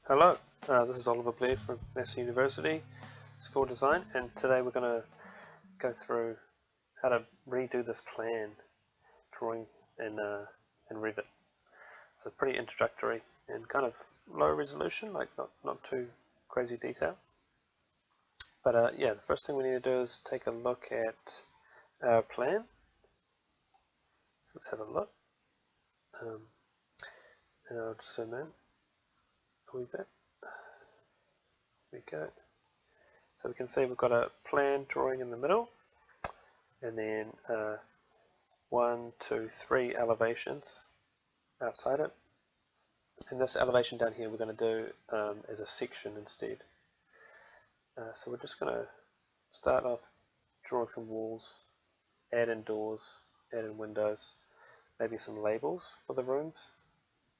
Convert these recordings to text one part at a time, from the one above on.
Hello, this is Oliver Blair from Massey University School of Design, and today we're going to go through how to redo this plan drawing in Revit. So pretty introductory and kind of low resolution, like not too crazy detail. But yeah, the first thing we need to do is take a look at our plan. So let's have a look. And I'll just zoom in a wee bit. There we go. So we can see we've got a plan drawing in the middle, and then 1, 2, 3 elevations outside it. And this elevation down here we're going to do as a section instead. So we're just going to start off drawing some walls, add in doors, add in windows, maybe some labels for the rooms,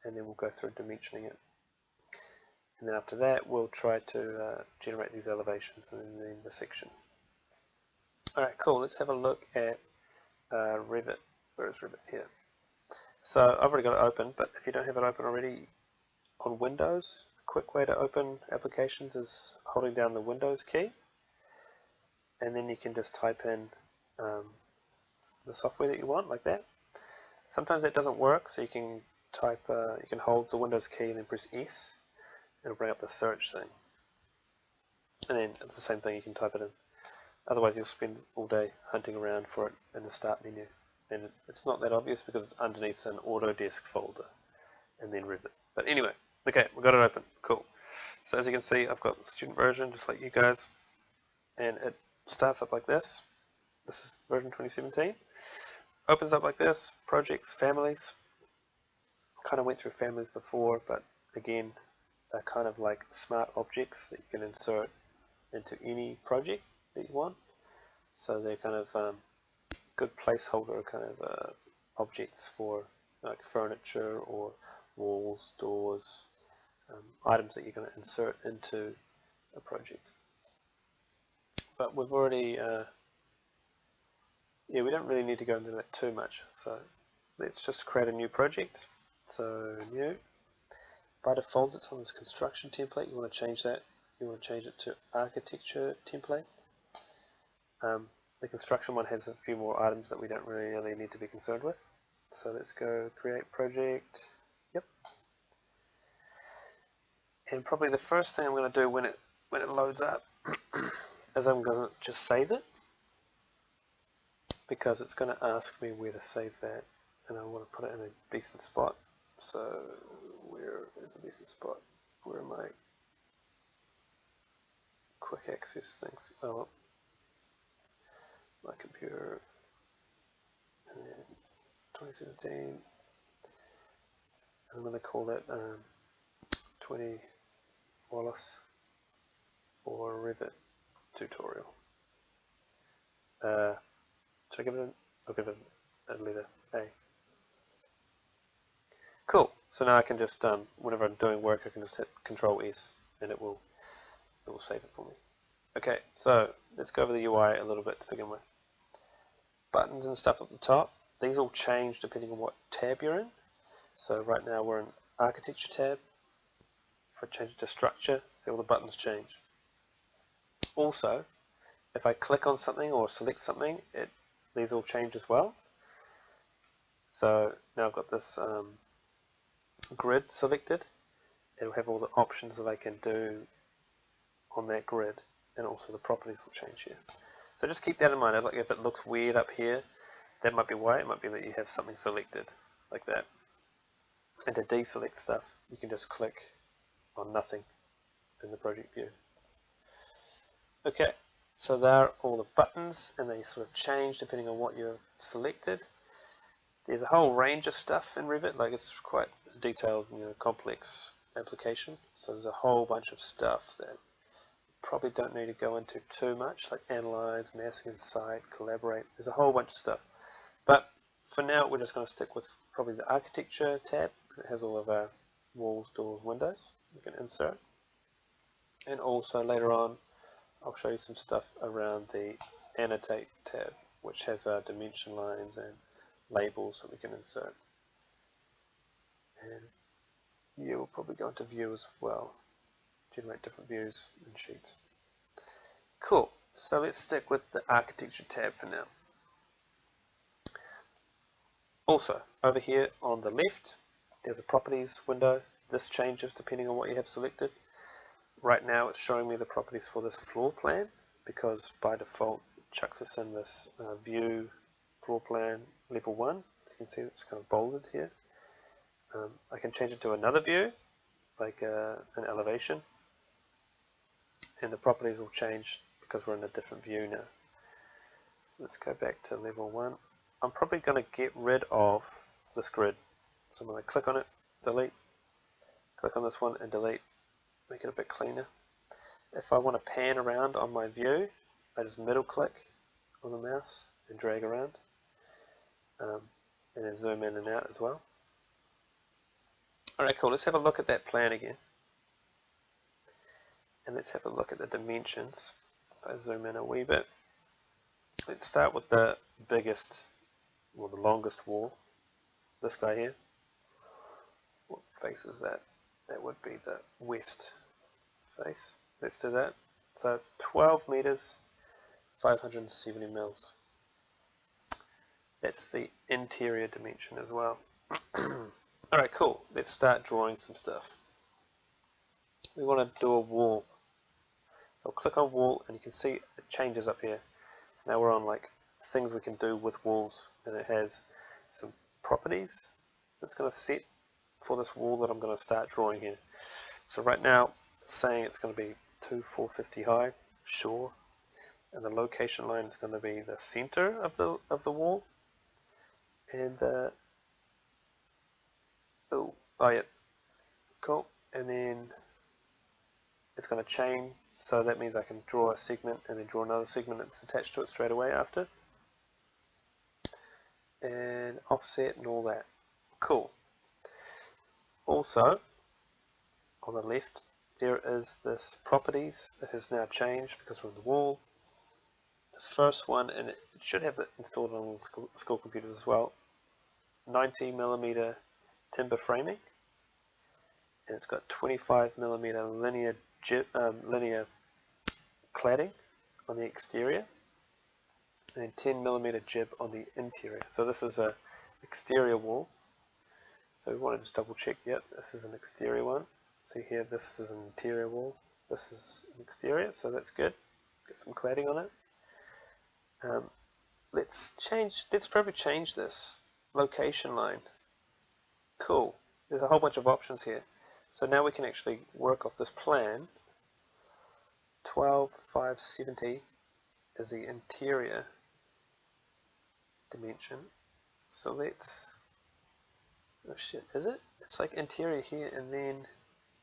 and then we'll go through dimensioning it. And then after that we'll try to generate these elevations and then the section. Alright, cool, let's have a look at Revit. Where is Revit? Here. So I've already got it open, but if you don't have it open already on Windows, a quick way to open applications is holding down the Windows key, and then you can just type in the software that you want, like that. Sometimes that doesn't work, so you can type, you can hold the Windows key and then press S. It'll bring up the search thing, and then it's the same thing, you can type it in. Otherwise you'll spend all day hunting around for it in the start menu, and it's not that obvious because it's underneath an Autodesk folder and then Revit. But anyway, okay, we've got it open, cool. So as you can see, I've got the student version just like you guys, and it starts up like this. This is version 2017. Opens up like this, projects, families. Kind of went through families before, but again, they're kind of like smart objects that you can insert into any project that you want. So they're kind of good placeholder kind of objects for like furniture or walls, doors, items that you're going to insert into a project. But we've already, yeah, we don't really need to go into that too much. So let's just create a new project. So new. By default, it's on this construction template. You want to change that. You want to change it to architecture template. The construction one has a few more items that we don't really need to be concerned with. So let's go create project. Yep. And probably the first thing I'm going to do when it loads up is I'm going to just save it, because it's going to ask me where to save that, and I want to put it in a decent spot. So where is a decent spot? Where are my quick access things? Oh, my computer, and then 2017, and I'm going to call it 20 Wallace or Revit tutorial. Should I give it I'll give it a letter A. Cool. So now I can just, whenever I'm doing work, I can just hit Control S and it will save it for me. Okay, so let's go over the UI a little bit to begin with. Buttons and stuff at the top, these all change depending on what tab you're in. So right now we're in Architecture tab. If I change it to Structure, see all the buttons change. Also, if I click on something or select something, these all change as well. So now I've got this grid selected. It'll have all the options that I can do on that grid, and also the properties will change here. So just keep that in mind. Like if it looks weird up here, that might be why. It might be that you have something selected like that. And to deselect stuff, you can just click on nothing in the project view. Okay, so there are all the buttons, and they sort of change depending on what you've selected. There's a whole range of stuff in Revit, like it's quite a detailed, complex application. So there's a whole bunch of stuff that probably don't need to go into too much, like analyze, mask inside, collaborate. There's a whole bunch of stuff. But for now, we're just going to stick with probably the architecture tab, because it has all of our walls, doors, windows we can insert. And also later on, I'll show you some stuff around the annotate tab, which has our dimension lines and labels that we can insert. And yeah, we'll probably go into view as well, generate different views and sheets. Cool, so let's stick with the architecture tab for now. Also, over here on the left, there's a properties window. This changes depending on what you have selected. Right now it's showing me the properties for this floor plan, because by default it chucks us in this view floor plan level 1. As you can see, it's kind of bolded here. I can change it to another view, like an elevation, and the properties will change because we're in a different view now. So let's go back to level 1. I'm probably going to get rid of this grid. So I'm going to click on it, delete, click on this one and delete, make it a bit cleaner. If I want to pan around on my view, I just middle click on the mouse and drag around, and then zoom in and out as well. Alright, cool, let's have a look at that plan again. And let's have a look at the dimensions. If I zoom in a wee bit, let's start with the biggest, or the longest wall, this guy here. What faces that? That would be the west face. Let's do that. So it's 12 meters, 570 mils. That's the interior dimension as well. Alright, cool. Let's start drawing some stuff. We want to do a wall. I'll click on wall and you can see it changes up here. So now we're on like things we can do with walls, and it has some properties that's going to set for this wall that I'm going to start drawing here. So right now it's saying it's going to be 450 high, sure, and the location line is going to be the center of the wall, and oh yeah, cool, and then it's going to chain, so that means I can draw a segment and then draw another segment that's attached to it straight away after, and offset and all that. Cool. Also, on the left, there is this properties that has now changed because we're on the wall. The first one, and it should have it installed on all school computers as well, 90mm timber framing, and it's got 25mm linear cladding on the exterior, and 10mm jib on the interior. So this is a exterior wall. So we want to just double check, yep, this is an exterior one. See here, this is an interior wall, this is an exterior, so that's good. Get some cladding on it. Let's probably change this location line. Cool, there's a whole bunch of options here. So now we can actually work off this plan. 12,570 is the interior dimension. So let's, oh shit, is it? It's like interior here and then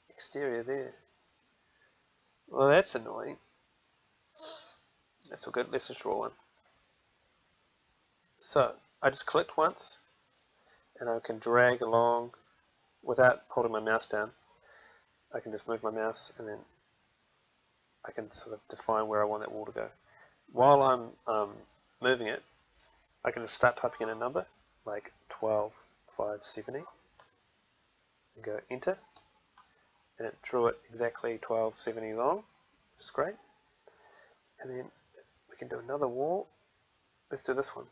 exterior there. Well, that's annoying. That's all good. Let's just draw one. So I just clicked once and I can drag along without holding my mouse down. I can just move my mouse and then I can sort of define where I want that wall to go. While I'm moving it, I can just start typing in a number like 12,570 and go enter, and it drew it exactly 1270 long, which is great. And then we can do another wall. Let's do this one.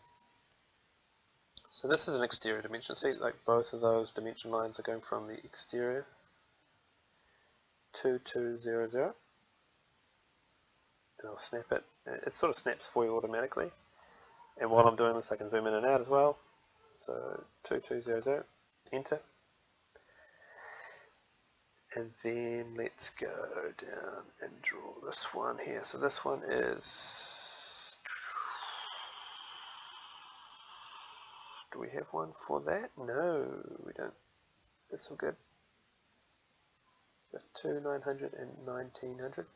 So this is an exterior dimension. See, like both of those dimension lines are going from the exterior 2200, and I'll snap it. It sort of snaps for you automatically. And while I'm doing this, I can zoom in and out as well. So 2200, enter. And then let's go down and draw this one here. So this one is, do we have one for that? No, we don't. That's all good. Got 2,900 and 1,900.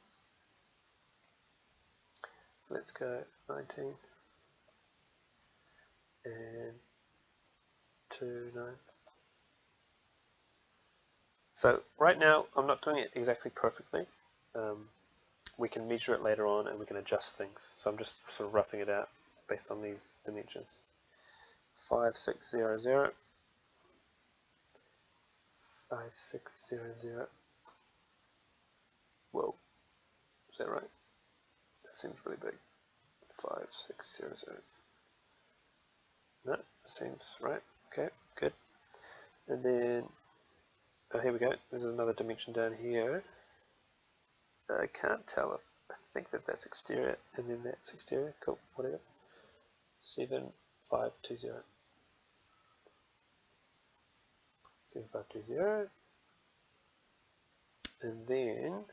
So let's go 19 and 29. So right now I'm not doing it exactly perfectly. We can measure it later on and we can adjust things. So I'm just sort of roughing it out based on these dimensions. 5600. 5600. Whoa, is that right? That seems really big. 5600. No, seems right. Okay, good. And then, oh, here we go. There's another dimension down here. I can't tell if, I think that's exterior, and then that's exterior. Cool, whatever. 7520. 7520. And then,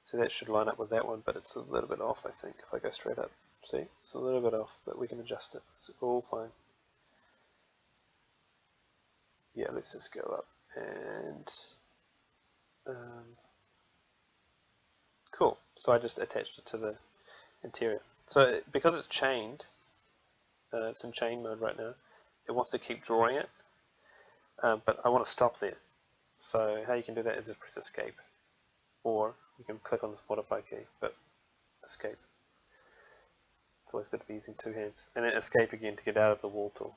so that should line up with that one, but it's a little bit off, I think, if I go straight up. See, it's a little bit off, but we can adjust it. It's all fine. Yeah, let's just go up and cool. So I just attached it to the interior. So because it's chained, it's in chain mode right now, it wants to keep drawing it, but I want to stop there. So how you can do that is just press escape, or you can click on this modify key, but escape. It's always good to be using two hands. And then escape again to get out of the wall tool.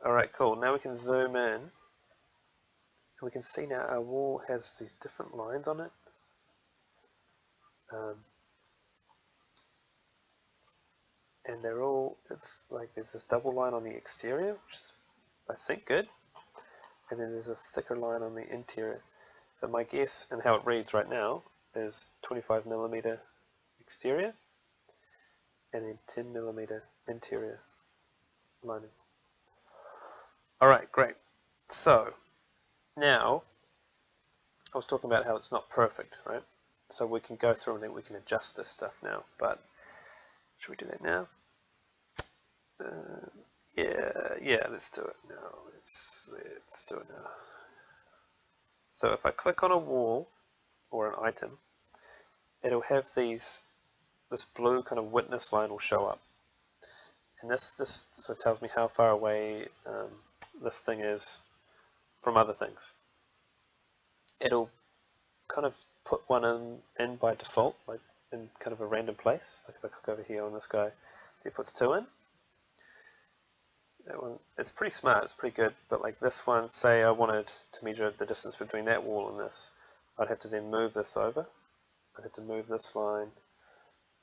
Alright, cool. Now we can zoom in. We can see now our wall has these different lines on it. And they're all, it's like there's this double line on the exterior, which is, I think, good. And then there's a thicker line on the interior. So my guess, and how it reads right now, is 25mm exterior, and then 10mm interior lining. Alright, great. So, now, I was talking about how it's not perfect, right? So we can go through and then we can adjust this stuff now, but should we do that now? Yeah, let's do it now. Let's do it now. So if I click on a wall or an item, it'll have this blue kind of witness line will show up, and this sort of tells me how far away this thing is from other things. It'll kind of put one in by default, like in kind of a random place. Like if I click over here on this guy, it puts two in. That one, it's pretty smart, it's pretty good, but like this one, say I wanted to measure the distance between that wall and this, I'd have to then move this over. I'd have to move this line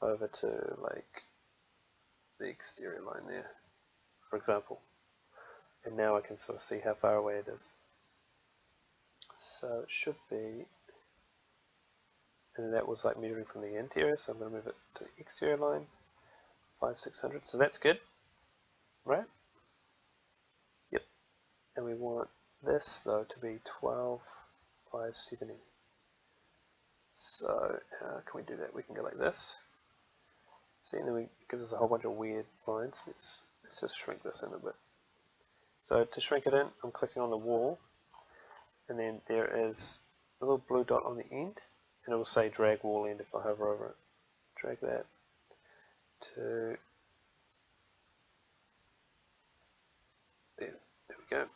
over to like the exterior line there, for example. And now I can sort of see how far away it is. So it should be, and that was like measuring from the interior, so I'm going to move it to the exterior line, 5600, so that's good, right? Yep. And we want this though to be 12570. So how can we do that? We can go like this. See, and then it gives us a whole bunch of weird lines. Let's just shrink this in a bit. So to shrink it in, I'm clicking on the wall, and then there is a little blue dot on the end, and it will say drag wall end if I hover over it. Drag that to there. There we go.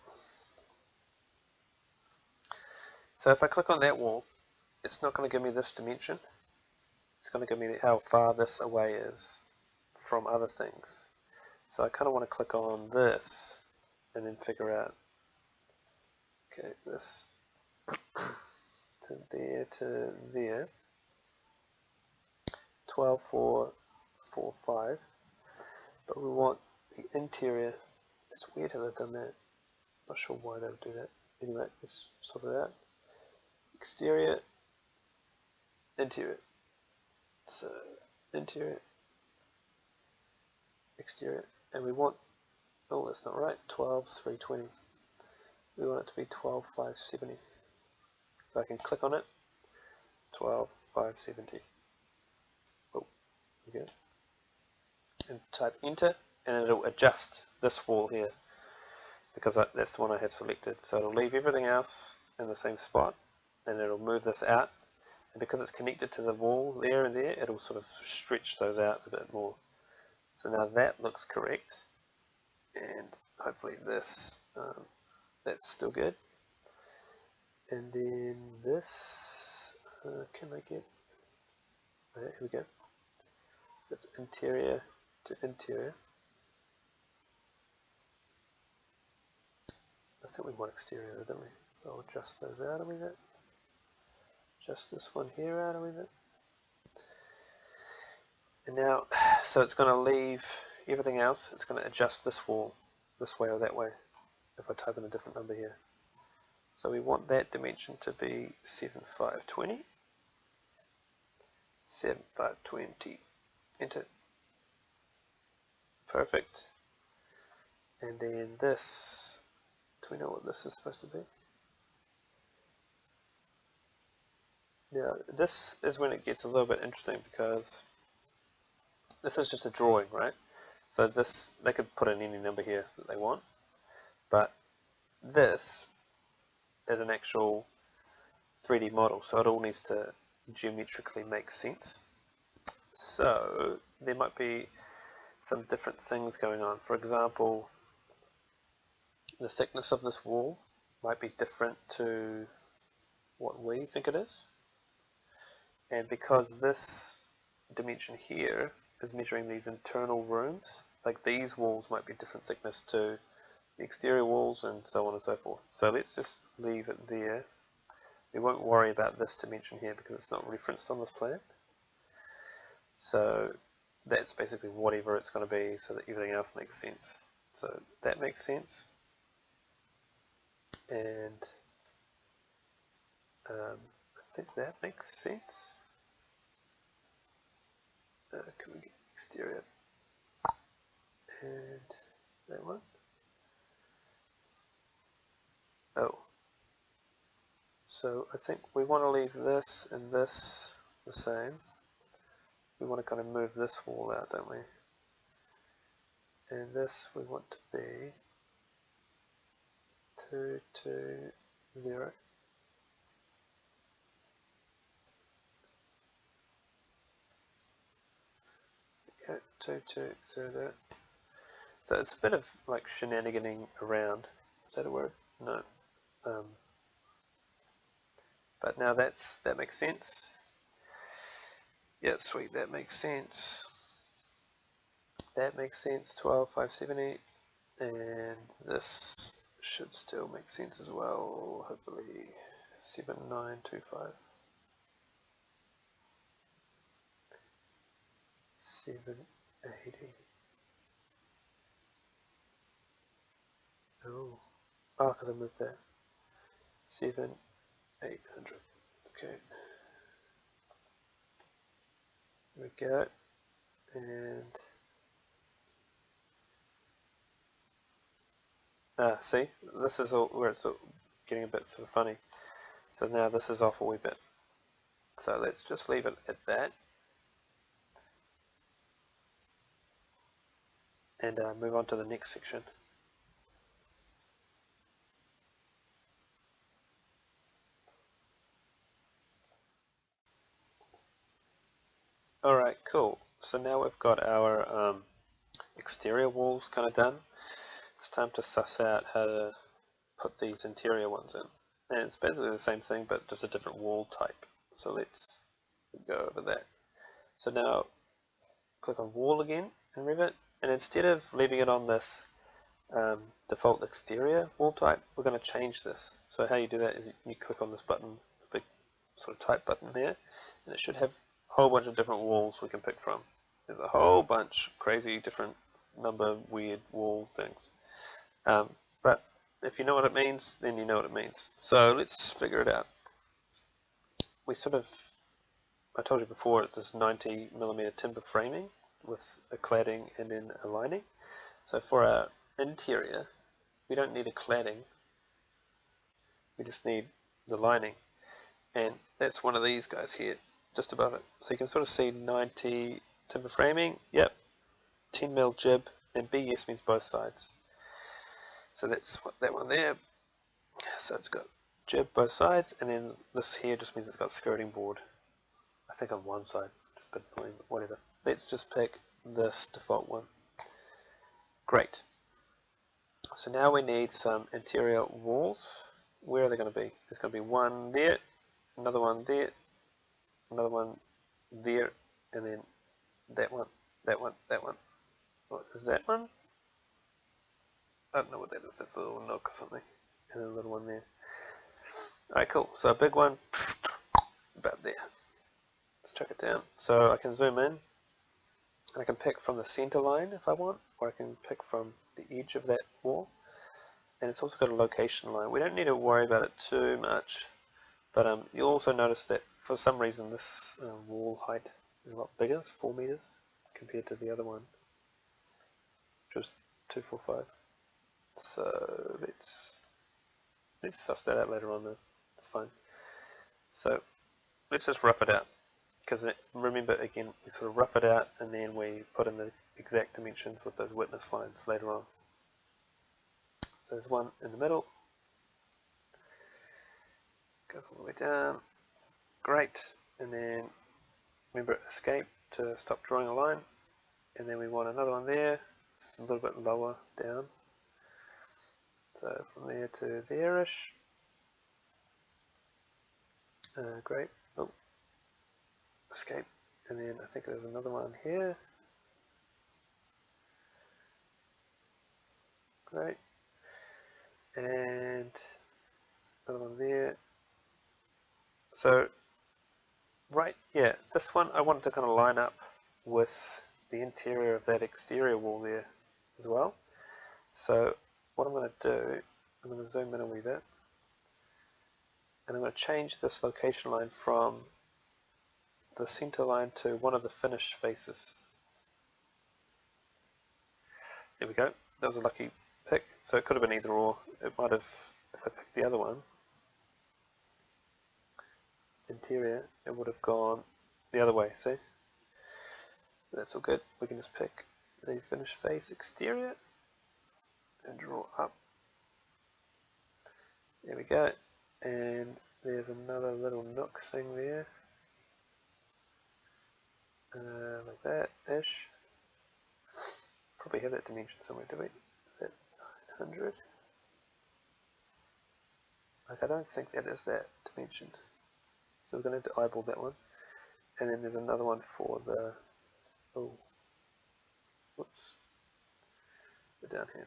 So if I click on that wall, it's not going to give me this dimension. It's going to give me how far this away is from other things. So I kind of want to click on this and then figure out, okay, this to there, 12445, but we want the interior. It's weird how they've done that. Not sure why they would do that. Anyway, let's sort it out. Exterior, interior. So interior, exterior, and we want, oh, that's not right, 12320. We want it to be 12570. So I can click on it, 12570. Oh, okay. And type enter, and it'll adjust this wall here, because that's the one I have selected. So it'll leave everything else in the same spot, and it'll move this out. And because it's connected to the wall there and there, it'll sort of stretch those out a bit more. So now that looks correct, and hopefully this, that's still good. And then this, can I get, here we go. That's interior to interior. I think we want exterior though, don't we? So I'll adjust those out a wee bit. Adjust this one here out a wee bit. And now, so it's going to leave everything else, it's going to adjust this wall this way or that way if I type in a different number here. So we want that dimension to be 7520. 7520. Enter. Perfect. And then this, do we know what this is supposed to be? Now, this is when it gets a little bit interesting because this is just a drawing, right? So this, they could put in any number here that they want, but this is an actual 3D model, so it all needs to geometrically make sense. So there might be some different things going on. For example, the thickness of this wall might be different to what we think it is. And because this dimension here is measuring these internal rooms, like these walls might be different thickness to the exterior walls and so on and so forth. So let's just leave it there. We won't worry about this dimension here because it's not referenced on this plan. So that's basically whatever it's going to be so that everything else makes sense. So that makes sense. And I think that makes sense. Can we get exterior? And that one. Oh. So I think we want to leave this and this the same. We want to kind of move this wall out, don't we? And this we want to be 2, 2, 0. Okay, 2, 2, 0 there. So it's a bit of like shenaniganing around. Is that a word? No. But now that makes sense. Yeah, sweet, that makes sense. That makes sense, 12,570. And this should still make sense as well, hopefully. 7925. 780. Oh, because I moved that. 7,800. Okay. There we go. And see, this is all where it's getting a bit sort of funny. So now this is off a wee bit. So let's just leave it at that. And move on to the next section. Alright, cool. So now we've got our exterior walls kind of done. It's time to suss out how to put these interior ones in. And it's basically the same thing, but just a different wall type. So let's go over that. So now click on wall again in Revit, and instead of leaving it on this default exterior wall type, we're going to change this. So how you do that is you click on this button, the big sort of type button there, and it should have a whole bunch of different walls we can pick from. There's a whole bunch of crazy different number weird wall things. But if you know what it means, then you know what it means. So let's figure it out. We sort of, I told you before, there's 90mm timber framing with a cladding and then a lining. So for our interior, we don't need a cladding, we just need the lining. And that's one of these guys here, just above it. So you can sort of see 90 timber framing, yep, 10mm jib, and BS means both sides. So that's what that one there. So it's got jib both sides, and then this here just means it's got skirting board. I think on one side, just a bit annoying, but whatever. Let's just pick this default one. Great. So now we need some interior walls. Where are they going to be? There's going to be one there, another one there, another one there, and then that one, that one, that one. What is that one? I don't know what that is. That's a little nook or something. and a little one there. Alright, cool. So a big one about there. Let's chuck it down. So I can zoom in, and I can pick from the center line if I want, or I can pick from the edge of that wall. And it's also got a location line. We don't need to worry about it too much, but you'll also notice that for some reason this wall height is a lot bigger. It's 4 meters compared to the other one, which was 245. So let's suss that out later on though. It's fine. So let's just rough it out, because remember again, we sort of rough it out and then we put in the exact dimensions with those witness lines later on. So there's one in the middle, goes all the way down, great, and then remember escape to stop drawing a line, and then we want another one there, it's a little bit lower down, so from there to there-ish, great, oh, escape, and then I think there's another one here, great, and another one there. So right, yeah, this one I wanted to kind of line up with the interior of that exterior wall there as well. So what I'm going to do, I'm going to zoom in a wee bit, and I'm going to change this location line from the center line to one of the finished faces. There we go. That was a lucky pick. So it could have been either or. It might have, if I picked the other one, interior, it would have gone the other way, see? That's all good. We can just pick the finished face exterior and draw up. There we go. And there's another little nook thing there. Like that-ish. Probably have that dimension somewhere, do we? Is that 900? Like, I don't think that is that dimension. So we're going to have to eyeball that one. And then there's another one for the, oh, whoops, they're down here.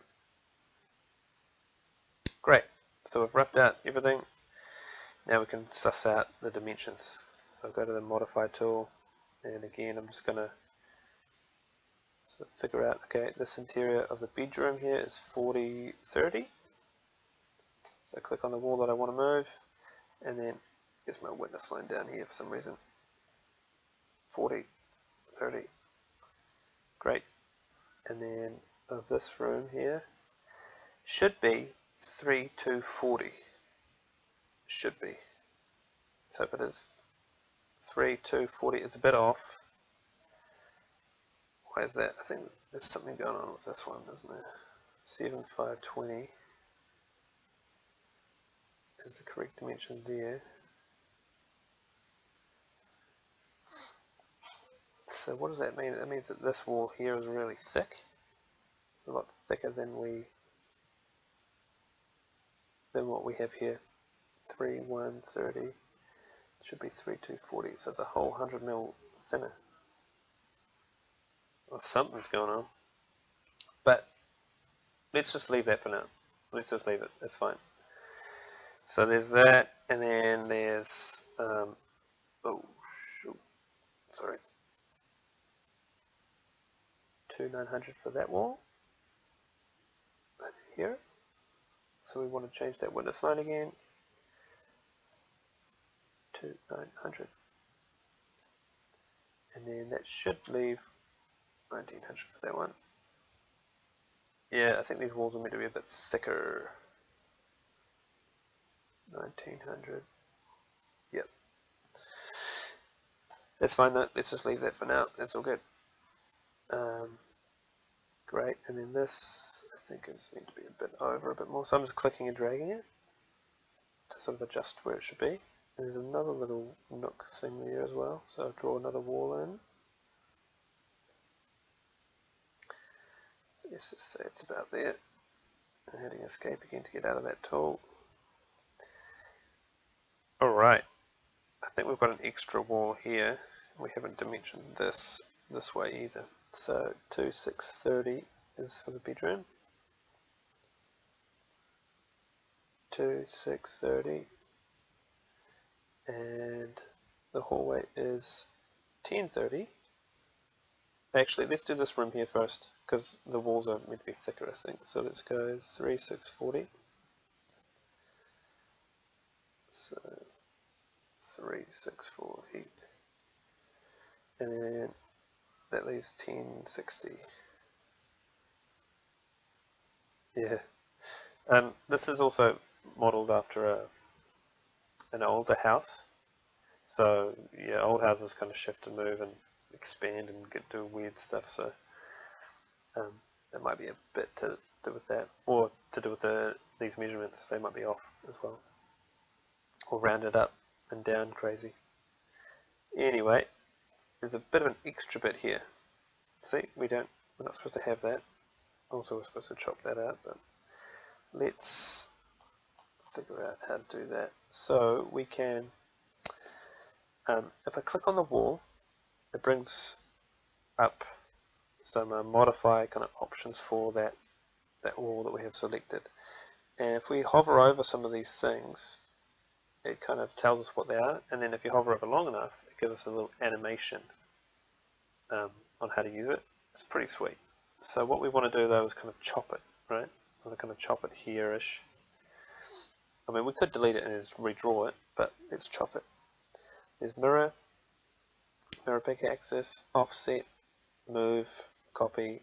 Great, so we've roughed out everything. Now we can suss out the dimensions. So I'll go to the modify tool, and again I'm just going to sort of figure out, okay, this interior of the bedroom here is 40/30. So I click on the wall that I want to move, and then here's my witness line down here for some reason. 40/30. Great. And then of this room here should be 3/240. Should be. Let's hope it is. 3/240 is a bit off. Why is that? I think there's something going on with this one, isn't there? 7/520 is the correct dimension there. So what does that mean? That means that this wall here is really thick, a lot thicker than what we have here. 3/130 should be 3/240, so it's a whole 100 mil thinner. Or something's going on, but let's just leave that for now. Let's just leave it. It's fine. So there's that, and then there's oh shoot, sorry. 2/900 for that wall here, so we want to change that witness line again to 900, and then that should leave 1900 for that one. Yeah, I think these walls are meant to be a bit thicker. 1900, yep, that's fine though. Let's just leave that for now. That's all good. Great, and then this I think is meant to be a bit over, a bit more, so I'm just clicking and dragging it to sort of adjust where it should be. And there's another little nook thing there as well, so I'll draw another wall in. Let's just say it's about there, and hitting escape again to get out of that tool. Alright, I think we've got an extra wall here. We haven't dimensioned this way either. So 2/630 is for the bedroom. to 630, and the hallway is 1030. Actually, let's do this room here first, because the walls are meant to be thicker, I think. So let's go 3640. So 3640, and then that leaves 1060. Yeah. This is also modeled after an older house. So yeah, old houses kind of shift and move and expand and do weird stuff. So it might be a bit to do with that, or to do with these measurements. They might be off as well, or rounded up and down crazy. Anyway, there's a bit of an extra bit here. See, we're not supposed to have that. Also, we're supposed to chop that out, but let's figure out how to do that. So we can, if I click on the wall, it brings up some modify kind of options for that wall that we have selected. And if we hover over some of these things, it kind of tells us what they are. And then if you hover over long enough, it gives us a little animation on how to use it. It's pretty sweet. So what we want to do though is kind of chop it, right? I want to kind of chop it here-ish. I mean, we could delete it and just redraw it, but let's chop it. There's mirror pick axis, offset, move, copy,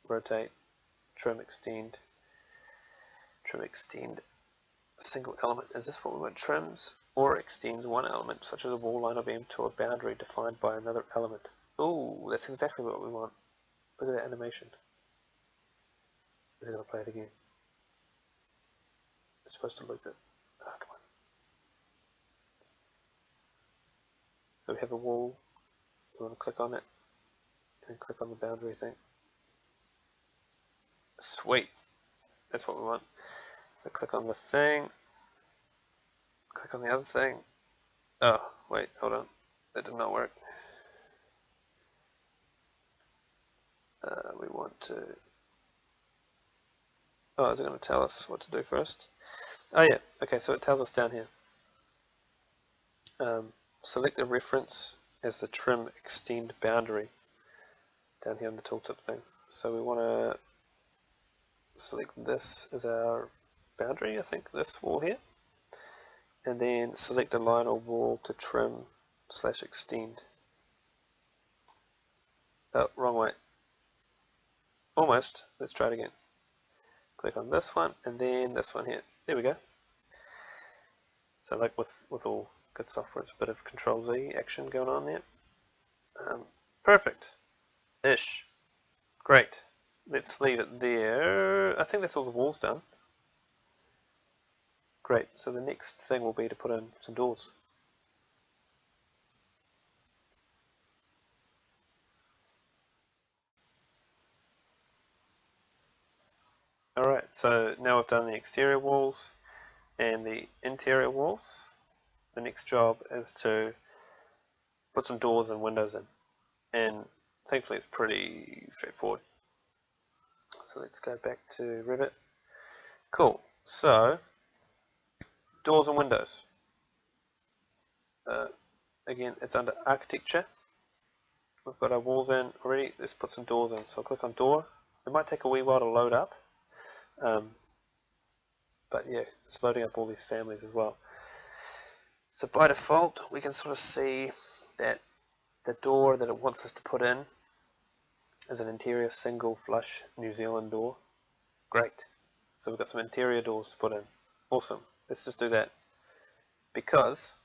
rotate, trim, extend, single element. Is this what we want? Trims or extends one element, such as a wall line or beam, to a boundary defined by another element. Ooh, that's exactly what we want. Look at that animation. Is it going to play it again? It's supposed to loop it. Oh, come on. So we have a wall. We want to click on it and click on the boundary thing. Sweet. That's what we want. So click on the thing. Click on the other thing. Oh, wait, hold on. That did not work. We want to... Oh, is it going to tell us what to do first? Oh yeah, okay, so it tells us down here. Select a reference as the trim extend boundary down here on the tooltip thing. So we want to select this as our boundary, I think this wall here, and then select a line or wall to trim / extend. Oh, wrong way. Almost. Let's try it again. Click on this one and then this one here. There we go. So like with all good software, it's a bit of Control Z action going on there. Perfect-ish. Great. Let's leave it there. I think that's all the walls done. Great. So the next thing will be to put in some doors. Alright, so now we've done the exterior walls and the interior walls. The next job is to put some doors and windows in. And thankfully it's pretty straightforward. So let's go back to Revit. Cool. So, doors and windows. Again, it's under architecture. We've got our walls in already. Let's put some doors in. So I'll click on door. It might take a wee while to load up. But yeah, it's loading up all these families as well. So by default, we can sort of see that the door that it wants us to put in is an interior single flush New Zealand door. Great. So we've got some interior doors to put in. Awesome. Let's just do that. Because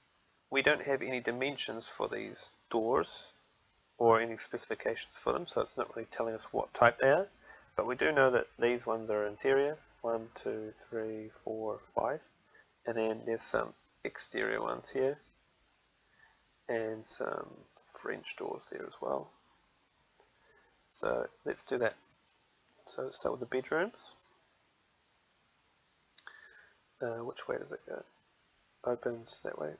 we don't have any dimensions for these doors or any specifications for them, so it's not really telling us what type they are. But we do know that these ones are interior. 1, 2, 3, 4, 5. And then there's some exterior ones here. And some French doors there as well. So let's do that. So let's start with the bedrooms. Which way does it go? Opens that way.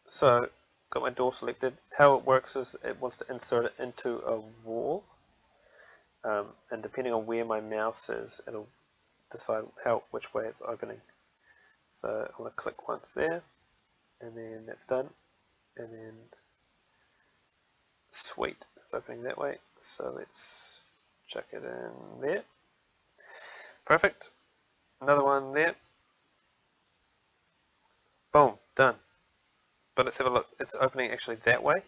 So got my door selected. How it works is it wants to insert it into a wall. And depending on where my mouse is, it'll decide which way it's opening. So I want to click once there, and then that's done, and then sweet, it's opening that way. So let's chuck it in there. Perfect. Another one there. Boom, done. But let's have a look. It's opening actually that way.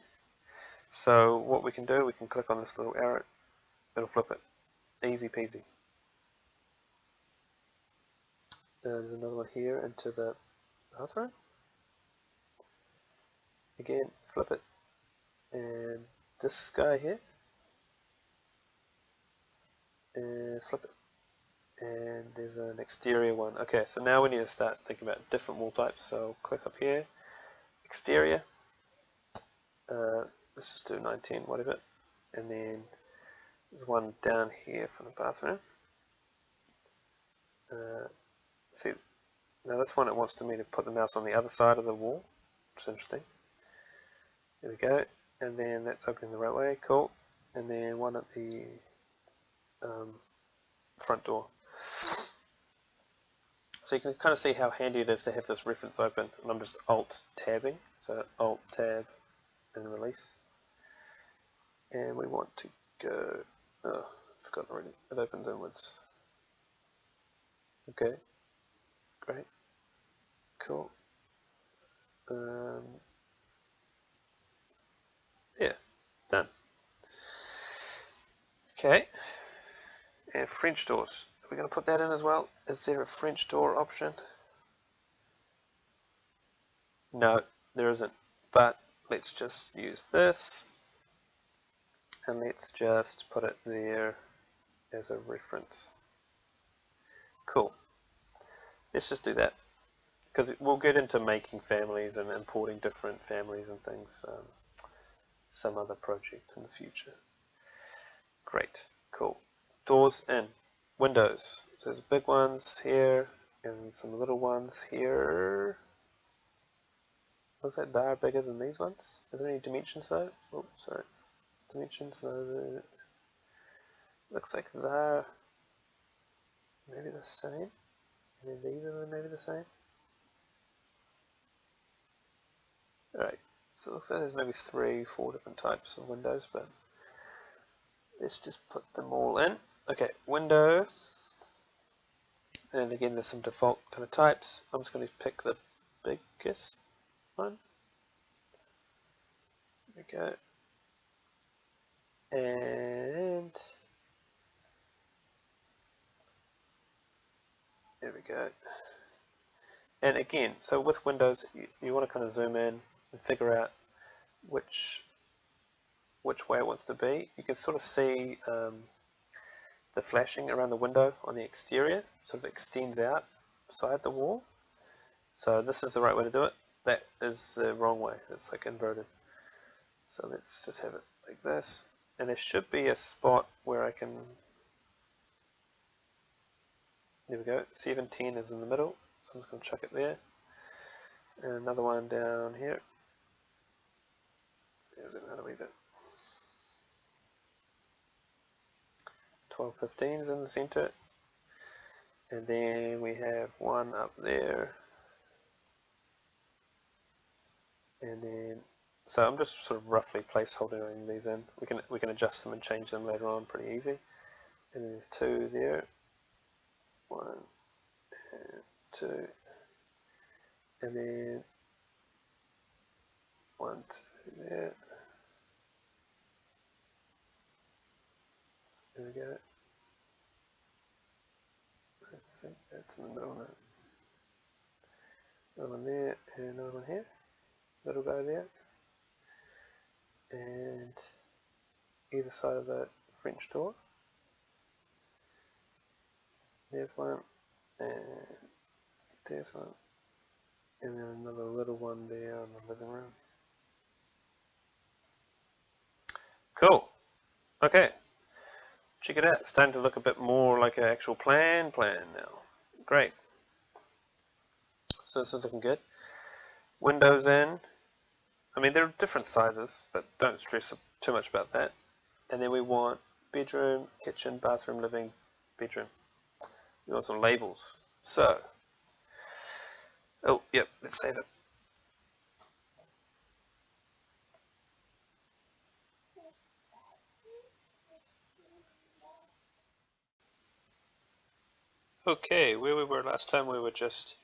So what we can do, we can click on this little arrow. It'll flip it. Easy peasy. There's another one here into the bathroom. Again, flip it. And this guy here. And flip it. And there's an exterior one. Okay, so now we need to start thinking about different wall types. So click up here. Exterior. Let's just do 19, whatever. And then there's one down here for the bathroom. See, now this one it wants me to put the mouse on the other side of the wall, which is interesting. There we go. And then that's opening the right way. Cool. And then one at the front door. So you can kind of see how handy it is to have this reference open. And I'm just Alt-tabbing. So Alt-tab and release. And we want to go, oh, I've forgotten already, it opens inwards. Okay, great, cool. Yeah, done. Okay, and French doors. We're going to put that in as well. Is there a French door option? No, there isn't. But let's just use this. And let's just put it there as a reference. Cool. Let's just do that. Because we'll get into making families and importing different families and things some other project in the future. Great. Cool. Doors in. Windows. So there's big ones here and some little ones here. Was that they are bigger than these ones? Is there any dimensions though? Oh, sorry. Dimensions, no, looks like they're maybe the same, and then these are maybe the same. Alright, so it looks like there's maybe 3-4 different types of windows, but let's just put them all in. Okay, window, and again there's some default kind of types. I'm just going to pick the biggest one. There we go. And there we go. And again, so with Windows, you want to kind of zoom in and figure out which way it wants to be. You can sort of see the flashing around the window on the exterior sort of extends out beside the wall. So this is the right way to do it. That is the wrong way. It's like inverted. So let's just have it like this. And there should be a spot where I can, there we go, 710 is in the middle, so I'm just going to chuck it there. And another one down here. There's another wee bit. 1215 is in the center. And then we have one up there. And then, so I'm just sort of roughly placeholding these in. We can adjust them and change them later on pretty easy. And then there's 2 there. 1 and 2. And then 1, 2 there. There we go. I think that's in the middle now. Another one there and another one here. Little guy there. And either side of the French door. There's one, and there's one, and then another little one there in the living room. Cool. Okay. Check it out. It's starting to look a bit more like an actual plan now. Great. So this is looking good. Windows in. I mean, they're different sizes, but don't stress too much about that. And then we want bedroom, kitchen, bathroom, living, bedroom. We want some labels. So, Oh, yep, let's save it. Okay, where we were last time, we were just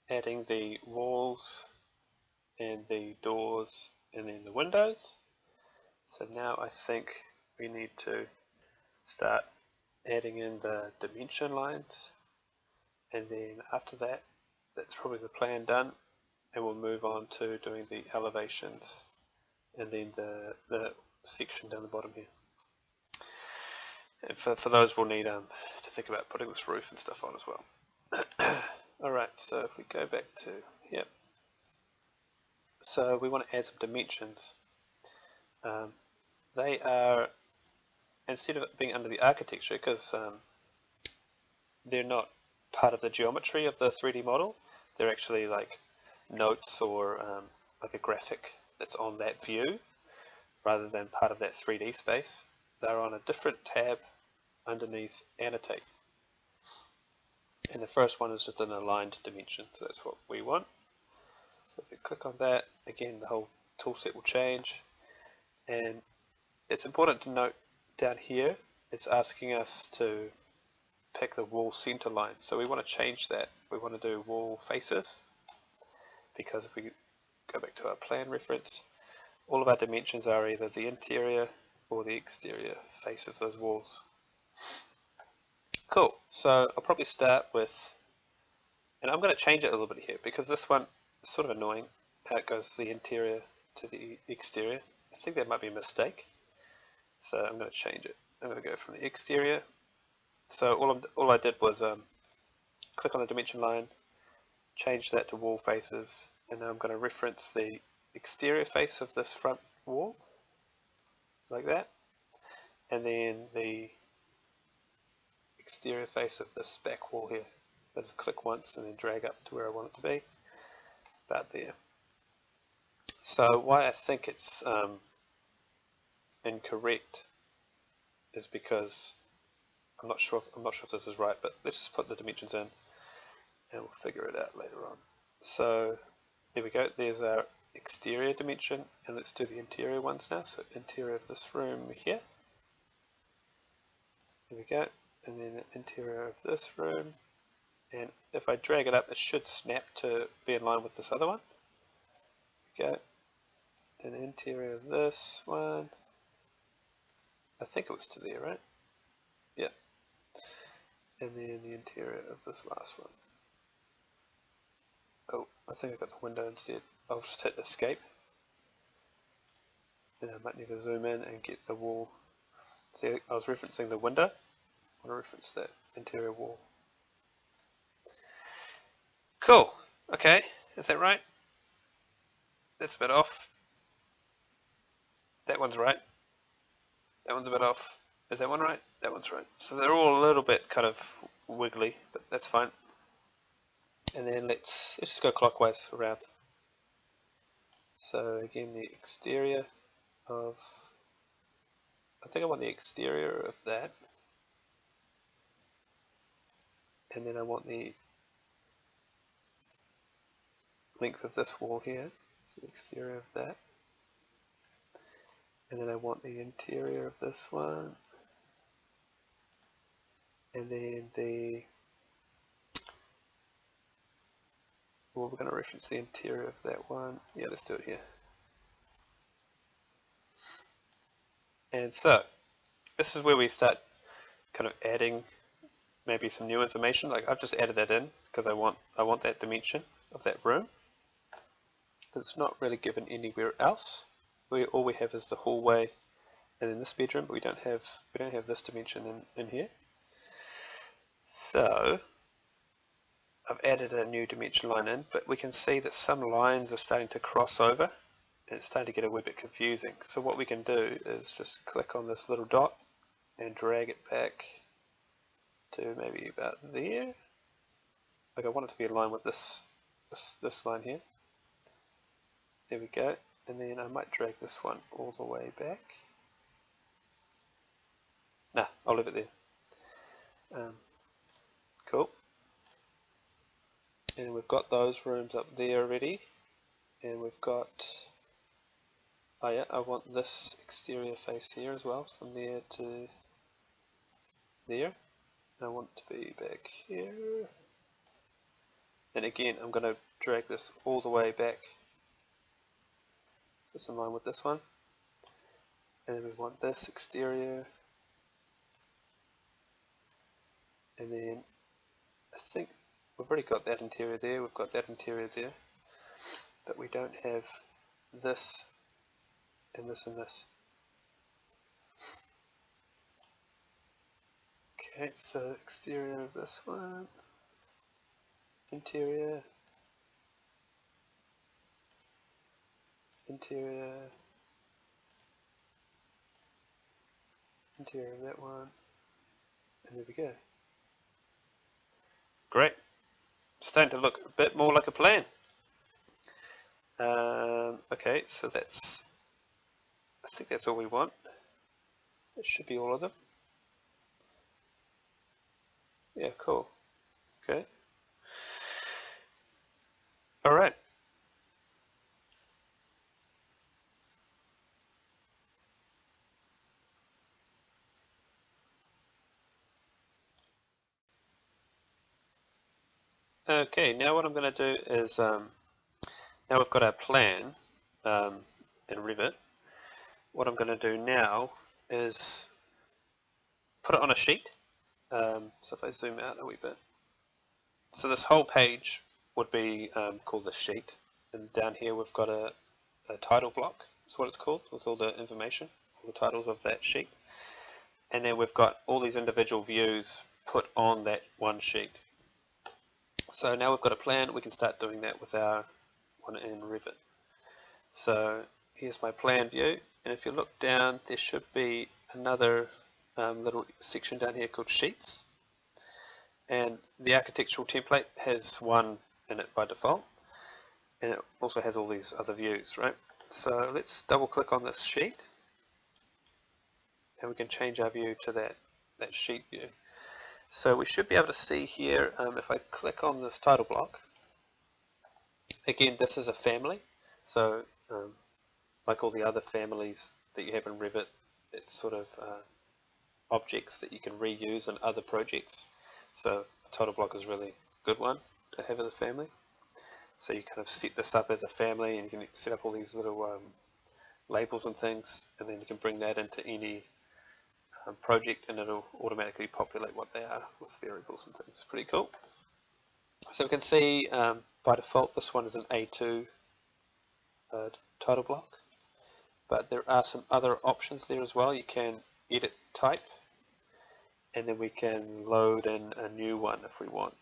adding the walls and the doors and then the windows. So now I think we need to start adding in the dimension lines, and then after that, that's probably the plan done, and we'll move on to doing the elevations and then the section down the bottom here. And for those, we'll need to think about putting this roof and stuff on as well. Alright, so if we go back to here, so we want to add some dimensions. They are, instead of it being under the architecture, because they're not part of the geometry of the 3D model, they're actually like notes or like a graphic that's on that view rather than part of that 3D space. They're on a different tab underneath Annotate. And the first one is just an aligned dimension, so that's what we want. So if we click on that, again the whole toolset will change. And it's important to note down here, it's asking us to pick the wall center line. So we want to change that. We want to do wall faces, because if we go back to our plan reference, all of our dimensions are either the interior or the exterior face of those walls. Cool, so I'll probably start with, and I'm going to change it a little bit here because this one is sort of annoying how it goes the interior to the exterior. I think that might be a mistake, so I'm going to change it. I'm going to go from the exterior. So all I did was click on the dimension line, change that to wall faces, and now I'm going to reference the exterior face of this front wall, like that, and then the exterior face of this back wall here. I just click once and then drag up to where I want it to be, about there. So why I think it's incorrect is because I'm not sure if this is right, but let's just put the dimensions in and we'll figure it out later on. So there we go, there's our exterior dimension, and let's do the interior ones now. So interior of this room here, there we go, and then the interior of this room, and if I drag it up it should snap to be in line with this other one. There we go, and the interior of this one, I think it was to there, right? Yeah. And then the interior of this last one. Oh, I think I got the window instead. I'll just hit escape. Then I might need to zoom in and get the wall. See, I was referencing the window. I want to reference that interior wall. Cool. Okay, is that right? That's a bit off. That one's right. That one's a bit off. Is that one right? That one's right. So they're all a little bit kind of wiggly, but that's fine. And then let's just go clockwise around. So again, the exterior of, I think I want the exterior of that, and then I want the length of this wall here, so the exterior of that, and then I want the interior of this one, and then well, we're going to reference the interior of that one. Yeah, let's do it here. And so this is where we start kind of adding maybe some new information. Like I've just added that in because I want that dimension of that room. It's not really given anywhere else. All we have is the hallway and then this bedroom, but we don't have this dimension in here. So I've added a new dimension line in, but we can see that some lines are starting to cross over and it's starting to get a wee bit confusing. So what we can do is just click on this little dot and drag it back to maybe about there. Like I want it to be in line with this line here. There we go. And then I might drag this one all the way back. Nah, I'll leave it there. Cool. and we've got those rooms up there already, and we've got, oh yeah, I want this exterior face here as well, from there to there. I want to be back here, and again I'm going to drag this all the way back just in line with this one, and then we want this exterior, and then I think we've already got that interior there, we've got that interior there, but we don't have this and this and this. Okay, so exterior of this one, interior, interior, interior of that one, and there we go. Great. Starting to look a bit more like a plan. Okay, so that's, I think that's all we want. It should be all of them. Yeah, cool. Okay. All right. Okay, now what I'm going to do is, now we've got our plan in Revit, what I'm going to do now is put it on a sheet. So if I zoom out a wee bit, so this whole page would be called the sheet, and down here we've got a title block, that's what it's called, with all the information, all the titles of that sheet, and then we've got all these individual views put on that one sheet. So now we've got a plan, we can start doing that with our one in Revit. So here's my plan view, and if you look down, there should be another little section down here called Sheets, and the architectural template has one in it by default, and it also has all these other views, right? So let's double click on this sheet, and we can change our view to that sheet view. So we should be able to see here, if I click on this title block, again this is a family, so like all the other families that you have in Revit, it's sort of objects that you can reuse in other projects. So a title block is a really good one to have in the family. So you kind of set this up as a family, and you can set up all these little labels and things, and then you can bring that into any project, and it'll automatically populate what they are with variables and things. Pretty cool. So we can see by default this one is an A2 title block, but there are some other options there as well. You can edit type, and then we can load in a new one if we want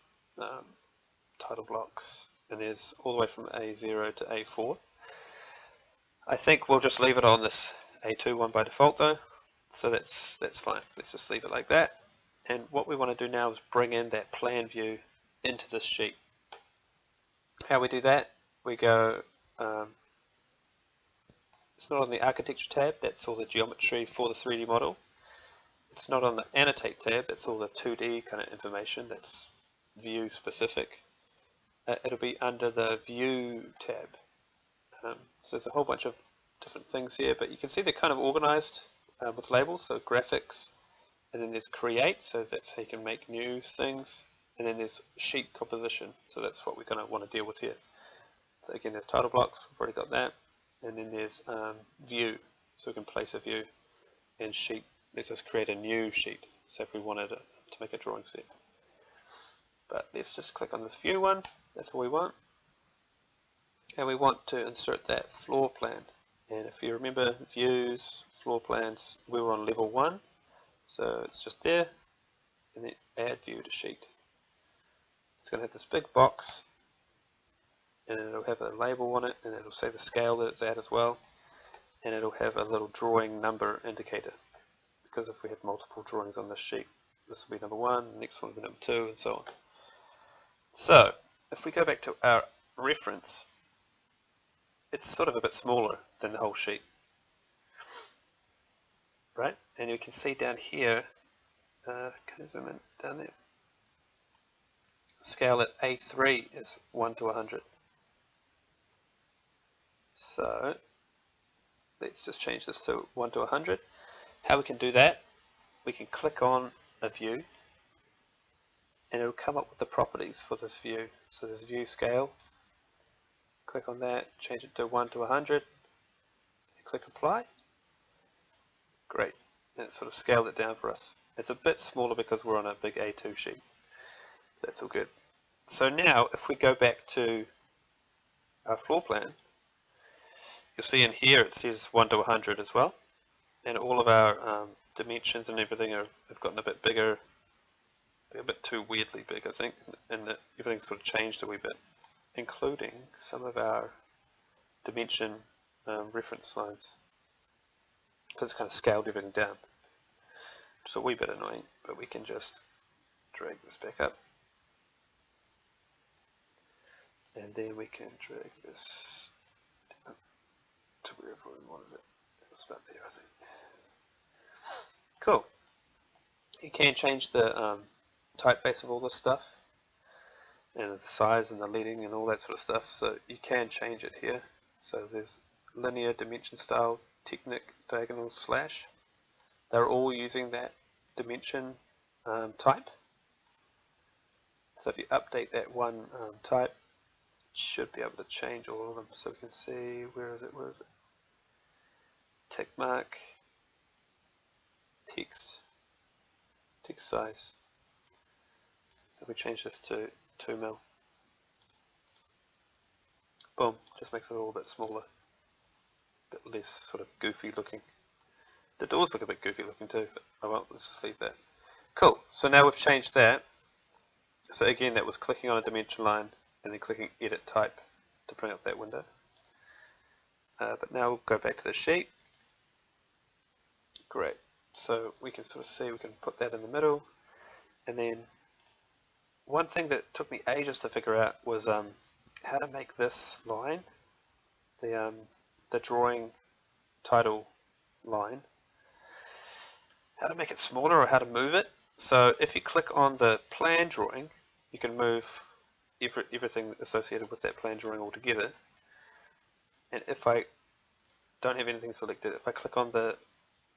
title blocks, and there's all the way from A0 to A4. I think we'll just leave it on this A2 one by default though, so that's fine. Let's just leave it like that. And what we want to do now is bring in that plan view into this sheet. How we do that, we go, it's not on the architecture tab, that's all the geometry for the 3D model. It's not on the annotate tab, that's all the 2D kind of information, that's view specific. It'll be under the view tab. So there's a whole bunch of different things here, but you can see they're kind of organized with labels, so graphics, and then there's create, so that's how you can make new things, and then there's sheet composition, so that's what we're going to want to deal with here. So again, there's title blocks, we've already got that, and then there's view, so we can place a view, and sheet, let's just create a new sheet, so if we wanted to make a drawing set. But let's just click on this view one, that's all we want, and we want to insert that floor plan. And if you remember views, floor plans, we were on level 1, so it's just there, and then add view to sheet. It's going to have this big box, and it'll have a label on it, and it'll say the scale that it's at as well, and it'll have a little drawing number indicator, because if we have multiple drawings on this sheet, this will be number 1, the next one will be number 2, and so on. So if we go back to our reference, it's sort of a bit smaller than the whole sheet, right? And you can see down here, can I zoom in down there? scale at A3 is 1 to 100. So let's just change this to 1 to 100. How we can do that, we can click on a view and it'll come up with the properties for this view. So there's view scale, click on that, change it to 1 to 100, click apply. Great, and it sort of scaled it down for us. It's a bit smaller because we're on a big A2 sheet. That's all good. So now if we go back to our floor plan, you'll see in here it says 1 to 100 as well, and all of our dimensions and everything have gotten a bit bigger. They're a bit too weirdly big, I think, and that everything's sort of changed a wee bit, including some of our dimension reference lines, because it's kind of scaled everything down. It's a wee bit annoying, but we can just drag this back up, and then we can drag this up to wherever we wanted it. It was about there, I think. Cool. You can change the typeface of all this stuff, and the size and the leading and all that sort of stuff, so you can change it here. So there's linear, dimension style, technic, diagonal, slash. They're all using that dimension type. So if you update that one type, you should be able to change all of them. So we can see, where is it? Tick mark, text size. If we change this to 2 mil, boom, just makes it a little bit smaller, a bit less sort of goofy looking. The doors look a bit goofy looking too, but oh well, let's just leave that. Cool, so now we've changed that. So again, that was clicking on a dimension line and then clicking edit type to bring up that window. But now we'll go back to the sheet. Great, so we can sort of see, we can put that in the middle, and then one thing that took me ages to figure out was how to make this line, the drawing title line, how to make it smaller or how to move it. So if you click on the plan drawing, you can move everything associated with that plan drawing altogether. And if I don't have anything selected, if I click on the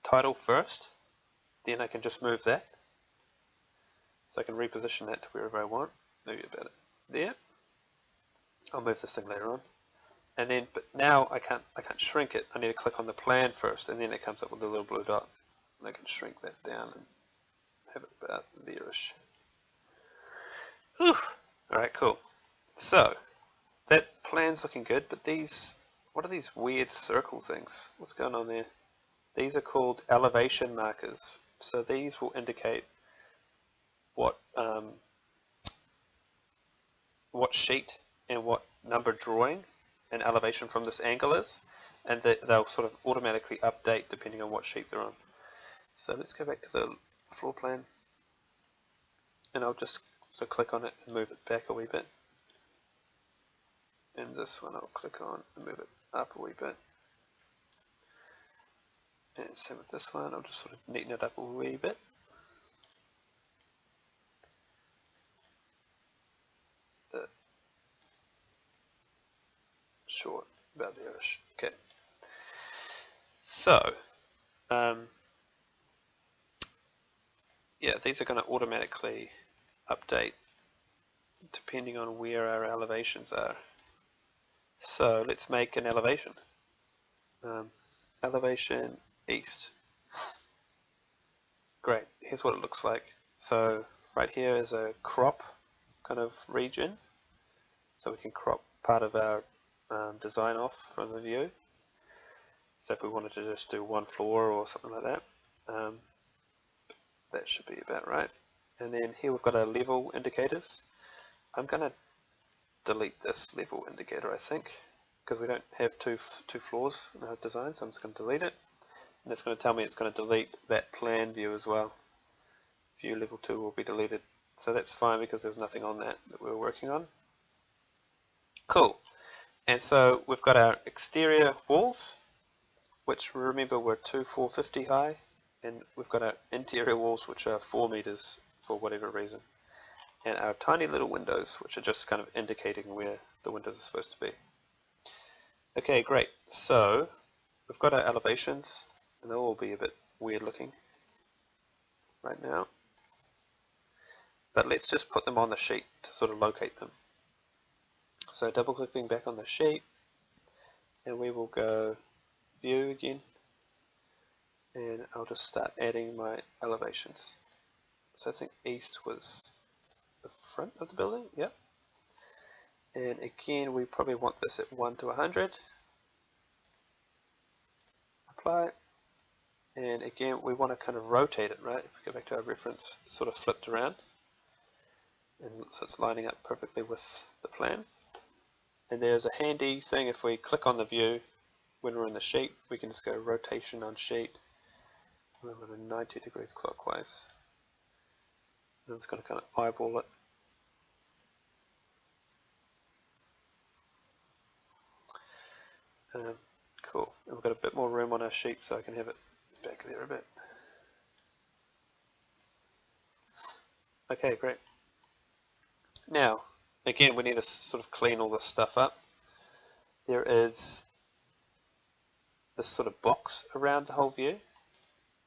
title first, then I can just move that. So I can reposition that to wherever I want. Maybe about it there. I'll move this thing later on. And then, but now I can't shrink it. I need to click on the plan first, and then it comes up with a little blue dot. And I can shrink that down and have it about there-ish. Alright, cool. So that plan's looking good, but these, what are these weird circle things? What's going on there? These are called elevation markers. So these will indicate what sheet and what number drawing and elevation from this angle is, and they'll sort of automatically update depending on what sheet they're on. So let's go back to the floor plan, and I'll just click on it and move it back a wee bit, and this one I'll click on and move it up a wee bit, and same with this one. I'll just sort of neaten it up a wee bit. Short, about there-ish. Okay. So, yeah, these are going to automatically update depending on where our elevations are. So let's make an elevation. Elevation east. Great. Here's what it looks like. So right here is a crop kind of region. So we can crop part of our design off from the view. So if we wanted to just do one floor or something like that, that should be about right. And then here we've got our level indicators. I'm going to delete this level indicator, I think, because we don't have two floors in our design, so I'm just going to delete it. And it's going to tell me it's going to delete that plan view as well. View level 2 will be deleted. So that's fine because there's nothing on that we're working on. Cool. And so we've got our exterior walls, which remember were 450 high, and we've got our interior walls which are 4 meters for whatever reason. and our tiny little windows, which are just kind of indicating where the windows are supposed to be. Okay, great. So we've got our elevations, and they'll all be a bit weird looking right now. But let's just put them on the sheet to sort of locate them. So double clicking back on the sheet, and we will go view again, and I'll just start adding my elevations. So I think east was the front of the building, yep. And again, we probably want this at 1 to 100. Apply. And again, we want to kind of rotate it, right? If we go back to our reference, it's sort of flipped around. And so it's lining up perfectly with the plan. And there's a handy thing, if we click on the view when we're in the sheet, we can just go rotation on sheet. We're going to 90 degrees clockwise. And it's going to kind of eyeball it. Cool. And we've got a bit more room on our sheet, so I can have it back there a bit. Okay, great. Now, again, we need to sort of clean all this stuff up. There is this sort of box around the whole view.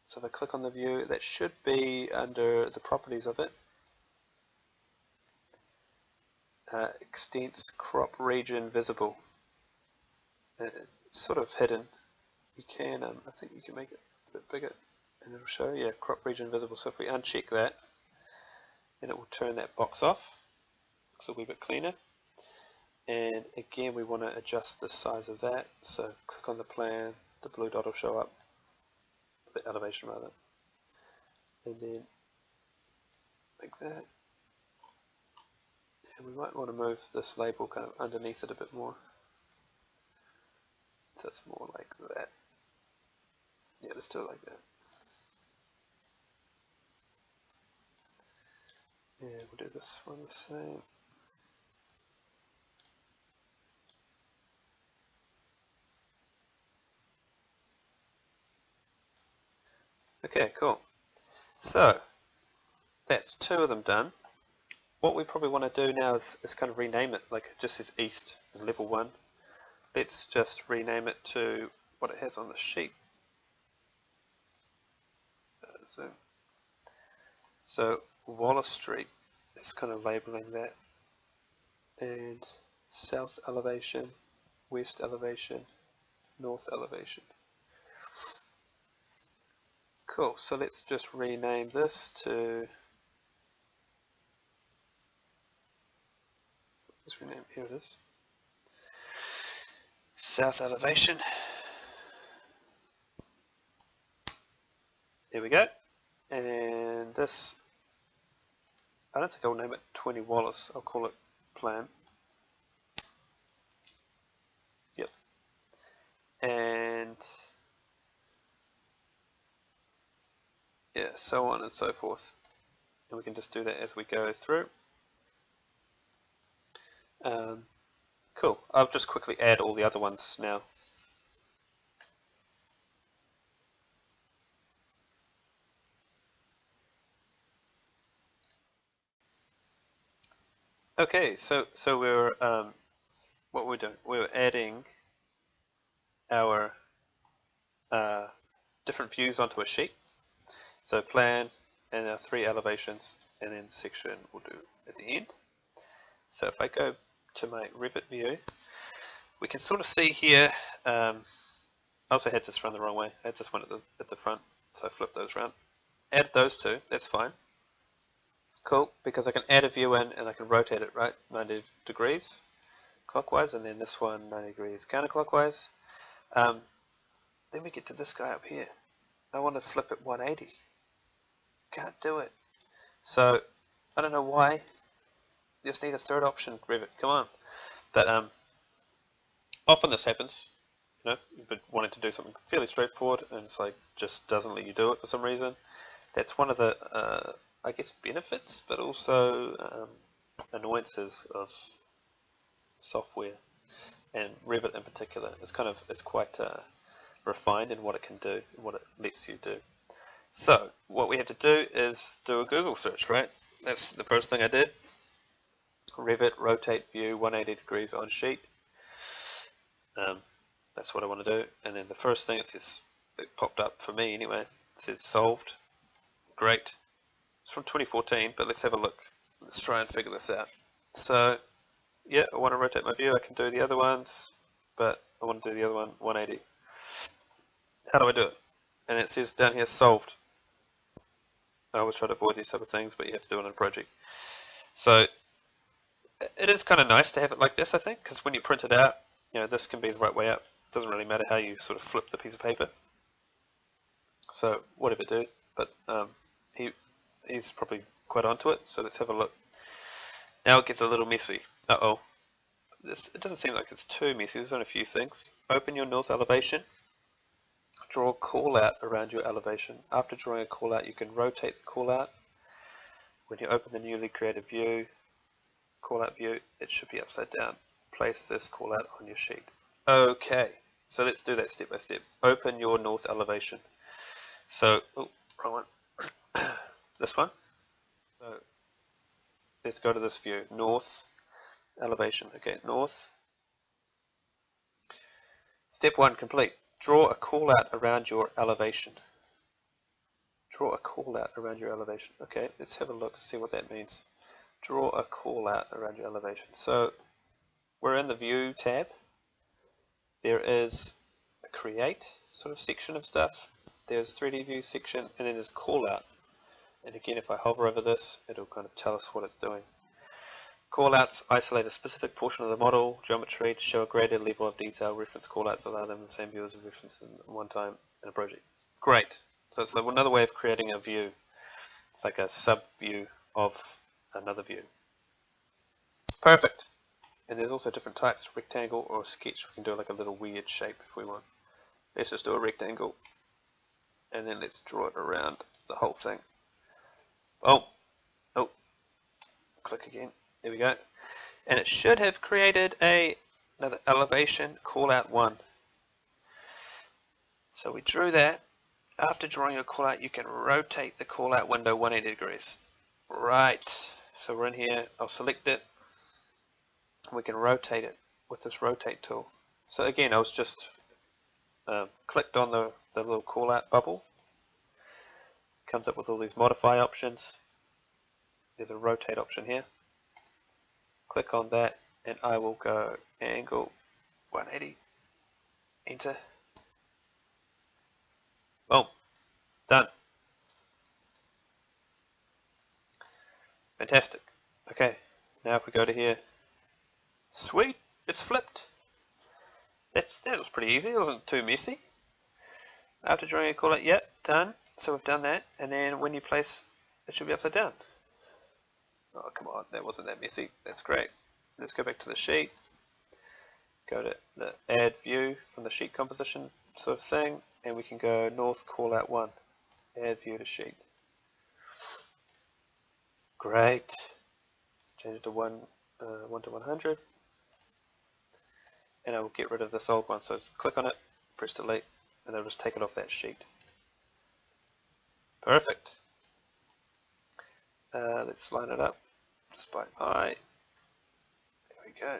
So if I click on the view, that should be under the properties of it. Extents crop region visible. It's sort of hidden. You can, I think you can make it a bit bigger, and it'll show, yeah, crop region visible. So if we uncheck that, then it will turn that box off. Looks a wee bit cleaner. And again, we want to adjust the size of that. So click on the plan, the blue dot will show up, the elevation rather, and then like that. And we might want to move this label kind of underneath it a bit more. So it's more like that. Yeah, let's do it like that. And we'll do this one the same. Okay, cool. So that's 2 of them done. What we probably want to do now is kind of rename it, like it just says east in level 1. Let's just rename it to what it has on the sheet. So Wallace Street is kind of labeling that, and south elevation, west elevation, north elevation. Cool, so let's just rename this to, let's rename, here it is, south elevation. There we go. And this, I don't think I'll name it 20 Wallace, I'll call it plan. Yep. And yeah, so on and so forth. And we can just do that as we go through. Cool. I'll just quickly add all the other ones now. Okay, so we're what we're doing, we're adding our different views onto a sheet. So plan and our 3 elevations, and then section we'll do at the end. So if I go to my Revit view, we can sort of see here. I also had this run the wrong way. I had this one at the front, so I flipped those around. Add those 2. That's fine. Cool, because I can add a view in and I can rotate it, right, 90 degrees clockwise, and then this one 90 degrees counterclockwise. Then we get to this guy up here. I want to flip it 180. Can't do it. So I don't know why. You just need a 3rd option, Revit. Come on. But often this happens. You know, you've been wanting to do something fairly straightforward, and it's like just doesn't let you do it for some reason. That's one of the I guess benefits, but also annoyances of software, and Revit in particular is quite refined in what it can do and what it lets you do. So what we have to do is do a Google search, right? that's the first thing I did. Revit, rotate view 180 degrees on sheet. That's what I want to do. And then the first thing it popped up for me anyway. It says solved. Great. It's from 2014, but let's have a look. Let's try and figure this out. So, yeah, I want to rotate my view. I can do the other ones, but I want to do the other one 180. How do I do it? And it says down here solved. I always try to avoid these type of things, but you have to do it in a project. So it is kind of nice to have it like this, I think, because when you print it out, this can be the right way up. It doesn't really matter how you sort of flip the piece of paper. So whatever, dude. But he's probably quite onto it. So let's have a look. Now it gets a little messy. Uh-oh. It doesn't seem like it's too messy. There's only a few things. Open your north elevation. Draw a call out around your elevation. After drawing a call out, you can rotate the call out. When you open the newly created view, call out view, it should be upside down. Place this call out on your sheet. Okay, so let's do that step by step. Open your north elevation. So, oh, wrong one. This one. So let's go to this view. North elevation. Okay, north. Step 1 complete. Draw a call out around your elevation. Draw a call out around your elevation. Okay, let's have a look to see what that means. Draw a call out around your elevation. So we're in the view tab. There is a create sort of section of stuff. There's 3D view section, and then there's call out. And again, if I hover over this, it'll kind of tell us what it's doing. Callouts isolate a specific portion of the model, geometry, to show a greater level of detail. Reference callouts allow them in the same view as references at one time in a project. Great. So it's another way of creating a view. It's like a sub-view of another view. Perfect. And there's also different types, rectangle or sketch. We can do like a little weird shape if we want. Let's just do a rectangle. And then let's draw it around the whole thing. Oh, click again. There we go. And it should have created another elevation call out 1. So we drew that. After drawing a call out, you can rotate the call out window 180 degrees. Right. So we're in here. I'll select it. We can rotate it with this rotate tool. So again, I was just clicked on the little call out bubble. Comes up with all these modify options. There's a rotate option here. Click on that, and I will go angle 180, enter. Boom, done. Fantastic. Okay, now if we go to here, sweet, it's flipped. That was pretty easy, it wasn't too messy. After drawing a call out, yep, done. So we've done that, and then when you place, it should be upside down. Oh, come on, that wasn't that messy. That's great. Let's go back to the sheet. Go to the add view from the sheet composition sort of thing, and we can go north call out 1. Add view to sheet. Great. Change it to 1 to 100. And I will get rid of this old one. So just click on it, press delete, and I'll just take it off that sheet. Perfect. Let's line it up just by eye. There we go.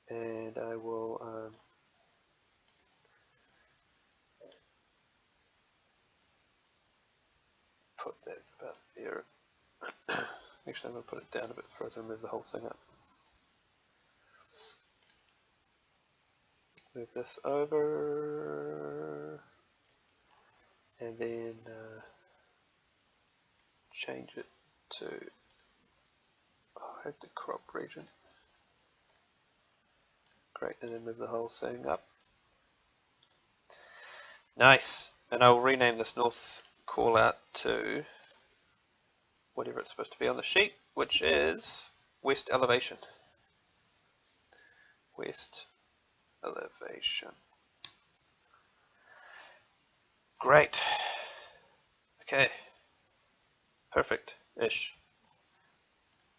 And I will put that about there. Actually, I'm going to put it down a bit further and move the whole thing up. Move this over. And then change it to hide the crop region. Great, and then move the whole thing up. Nice, and I will rename this north call out to whatever it's supposed to be on the sheet, which is west elevation. West elevation. Great. Okay. Perfect-ish.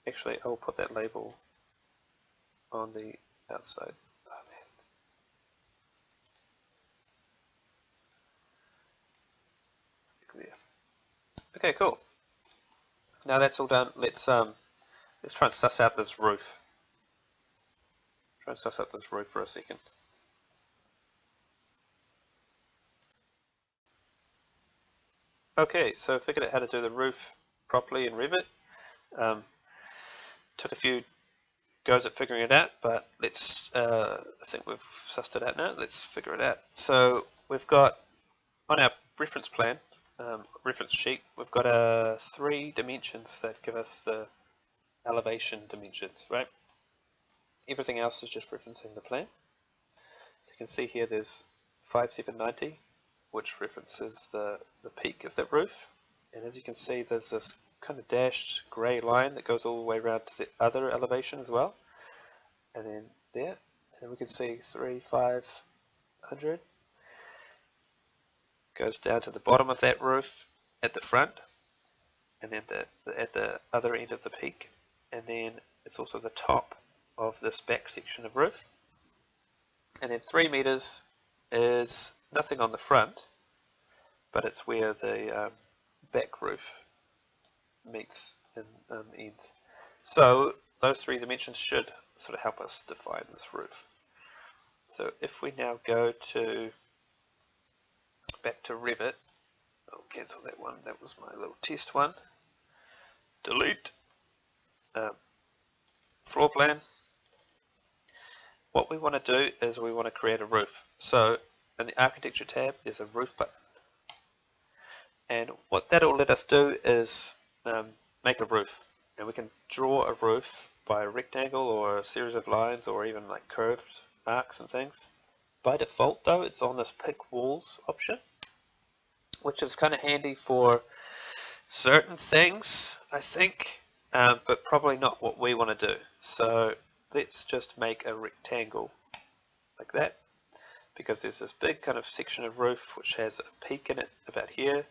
Actually, I'll put that label on the outside. Oh, man. There. Okay, cool. Now that's all done, let's try and suss out this roof. Try and suss out this roof for a second. Okay, so figured out how to do the roof properly in Revit. Took a few goes at figuring it out, but let's, I think we've sussed it out now. Let's figure it out. So we've got, on our reference plan, reference sheet, we've got 3 dimensions that give us the elevation dimensions, right? Everything else is just referencing the plan. So you can see here there's 5790, which references the peak of that roof. And as you can see, there's this kind of dashed grey line that goes all the way around to the other elevation as well. And then there, and we can see 3500 goes down to the bottom of that roof at the front, and then at the other end of the peak, and then it's also the top of this back section of roof. And then 3 meters is nothing on the front, but it's where the back roof meets and ends. So those 3 dimensions should sort of help us define this roof. So if we now go back to Revit, I'll cancel that one, that was my little test one. Delete. Floor plan. What we want to do is we want to create a roof. So in the architecture tab there's a roof button. And what that'll let us do is make a roof. And we can draw a roof by a rectangle or a series of lines or even like curved arcs and things. By default though, it's on this pick walls option, which is kind of handy for certain things, I think, but probably not what we want to do. So let's just make a rectangle like that, because there's this big kind of section of roof which has a peak in it about here,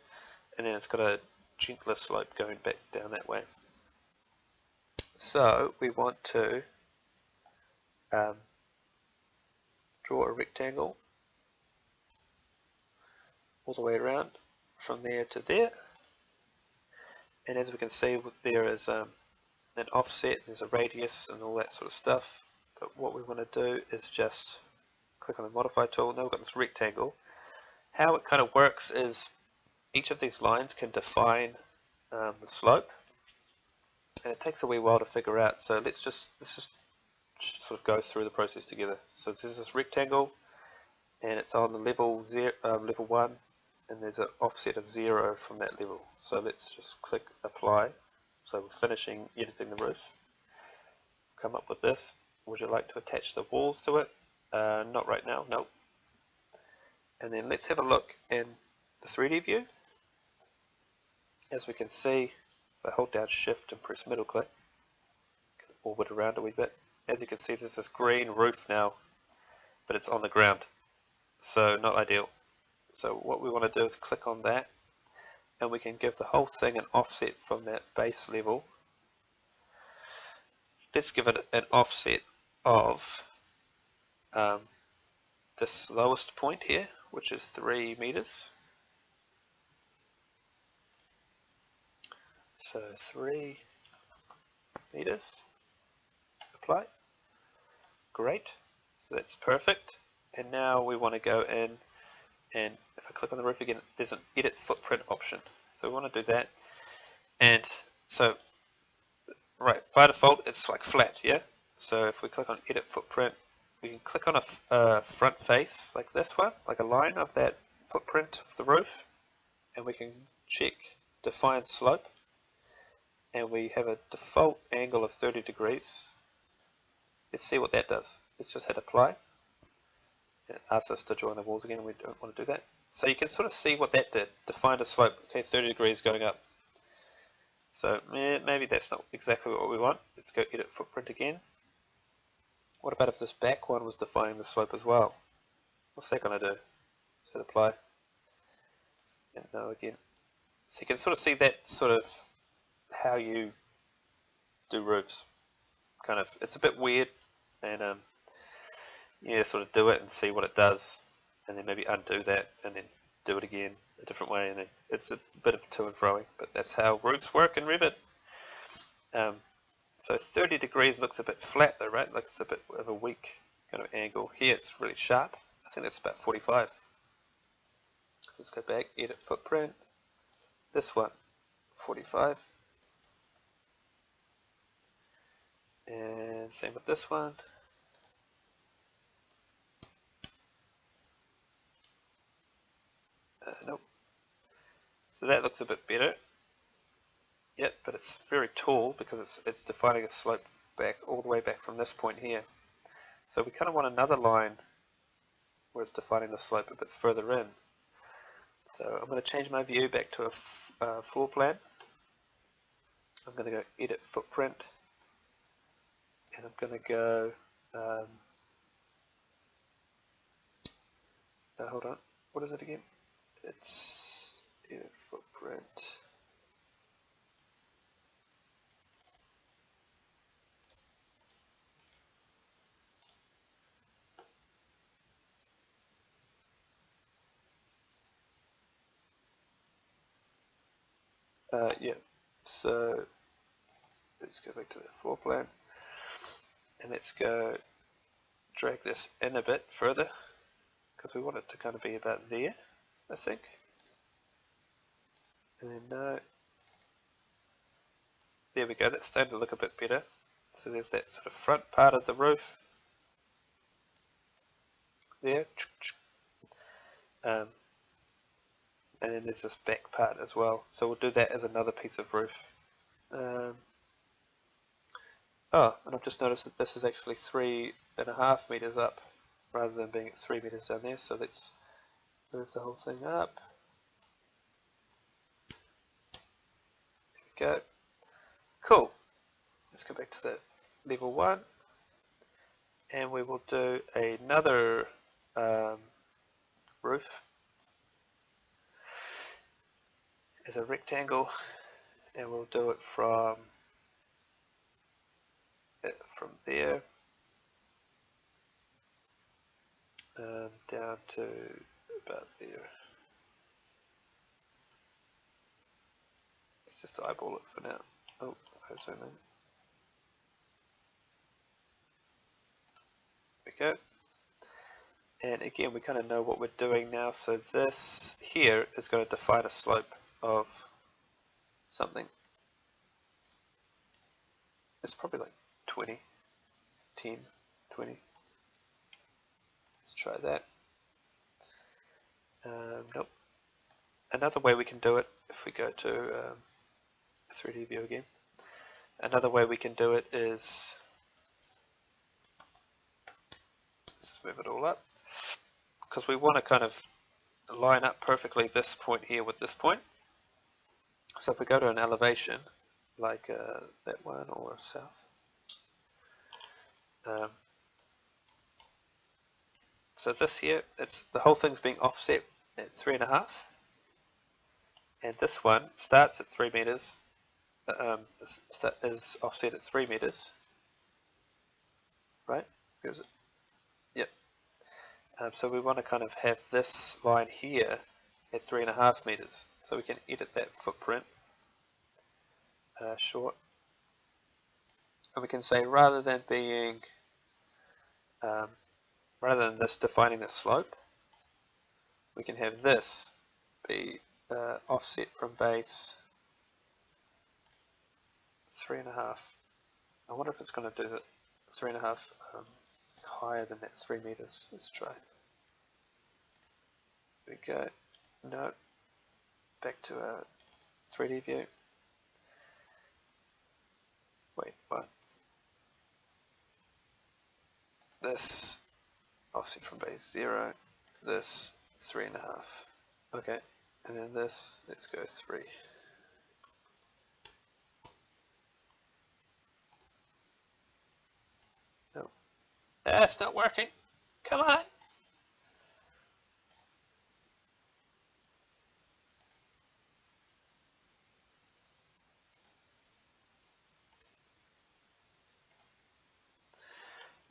and then it's got a gentler slope going back down that way. So we want to draw a rectangle all the way around from there to there, and as we can see there is an offset, there's a radius and all that sort of stuff, but what we want to do is just click on the modify tool. Now we've got this rectangle. How it kind of works is each of these lines can define the slope, and it takes a wee while to figure out, so let's just sort of go through the process together. So there's this rectangle and it's on the level 1, and there's an offset of 0 from that level. So let's just click apply. So we're finishing editing the roof. Come up with this. Would you like to attach the walls to it? Not right now, nope. And then let's have a look in the 3D view. As we can see, if I hold down shift and press middle click, orbit around a wee bit. As you can see, there's this green roof now, but it's on the ground, so not ideal. So what we want to do is click on that, and we can give the whole thing an offset from that base level. Let's give it an offset of this lowest point here, which is 3 meters. So 3 meters. Apply. Great. So that's perfect. And now we want to go in, and if I click on the roof again, there's an edit footprint option. So we want to do that. And so, right, by default it's like flat, yeah? So if we click on edit footprint, we can click on a front face like this one, like a line of that footprint of the roof, and we can check define slope, and we have a default angle of 30 degrees. Let's see what that does. Let's just hit apply. It asks us to join the walls again, and we don't want to do that. So you can sort of see what that did. Defined a slope, okay, 30 degrees going up. So maybe that's not exactly what we want. Let's go edit footprint again. What about if this back one was defining the slope as well? What's that going to do? Let's hit apply. And no again. So you can sort of see that sort of how you do roofs. Kind of, it's a bit weird, and yeah, sort of do it and see what it does, and then maybe undo that and then do it again, a different way, and it's a bit of to and froing, but that's how roofs work in Revit. So 30 degrees looks a bit flat though, right? Like it's a bit of a weak kind of angle. Here it's really sharp. I think that's about 45. Let's go back, edit footprint. This one, 45. And same with this one. Nope. So that looks a bit better. Yep, but it's very tall because it's defining a slope back all the way back from this point here. So we kind of want another line where it's defining the slope a bit further in. So I'm going to change my view back to a floor plan. I'm going to go edit footprint, and I'm going to go hold on, what is it again? It's edit footprint. Yeah, so let's go back to the floor plan, and let's go drag this in a bit further because we want it to kind of be about there, I think. And then there we go, that's starting to look a bit better. So there's that sort of front part of the roof there, and then there's this back part as well. So we'll do that as another piece of roof. Oh, and I've just noticed that this is actually 3.5 meters up rather than being at 3 meters down there. So let's move the whole thing up. There we go. Cool. Let's go back to the level 1, and we will do another roof as a rectangle, and we'll do it from there down to about there. Let's just eyeball it for now. Oh, I'll zoom in. There we go. And again, we kind of know what we're doing now. So this here is going to define a slope of something. It's probably like 20, 10, 20. Let's try that. Nope. Another way we can do it, if we go to 3D view again, another way we can do it is, let's just move it all up, because we want to kind of line up perfectly this point here with this point. So if we go to an elevation, like that one or south, so this here, it's the whole thing's being offset at 3.5, and this one starts at 3 meters, is offset at 3 meters, right? Where is it? Yep. So we want to kind of have this line here at 3.5 meters, so we can edit that footprint short, and we can say rather than being rather than this defining the slope, we can have this be offset from base 3.5. I wonder if it's going to do that 3.5 higher than that 3 meters. Let's try. There we go. No. Back to our 3D view. Wait, what? This offset from base 0. This 3.5. Okay. And then this, let's go 3. No. That's not working. Come on.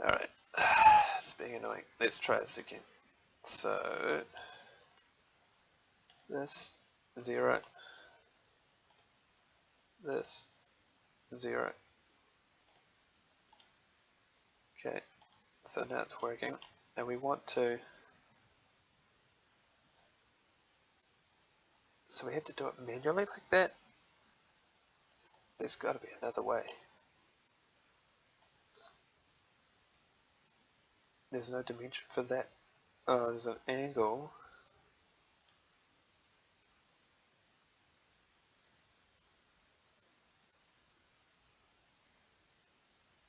Alright. It's being annoying. Let's try this again. So this 0, this 0. Okay, so now it's working, and we want to, so we have to do it manually like that. There's got to be another way. There's no dimension for that. Oh, there's an angle.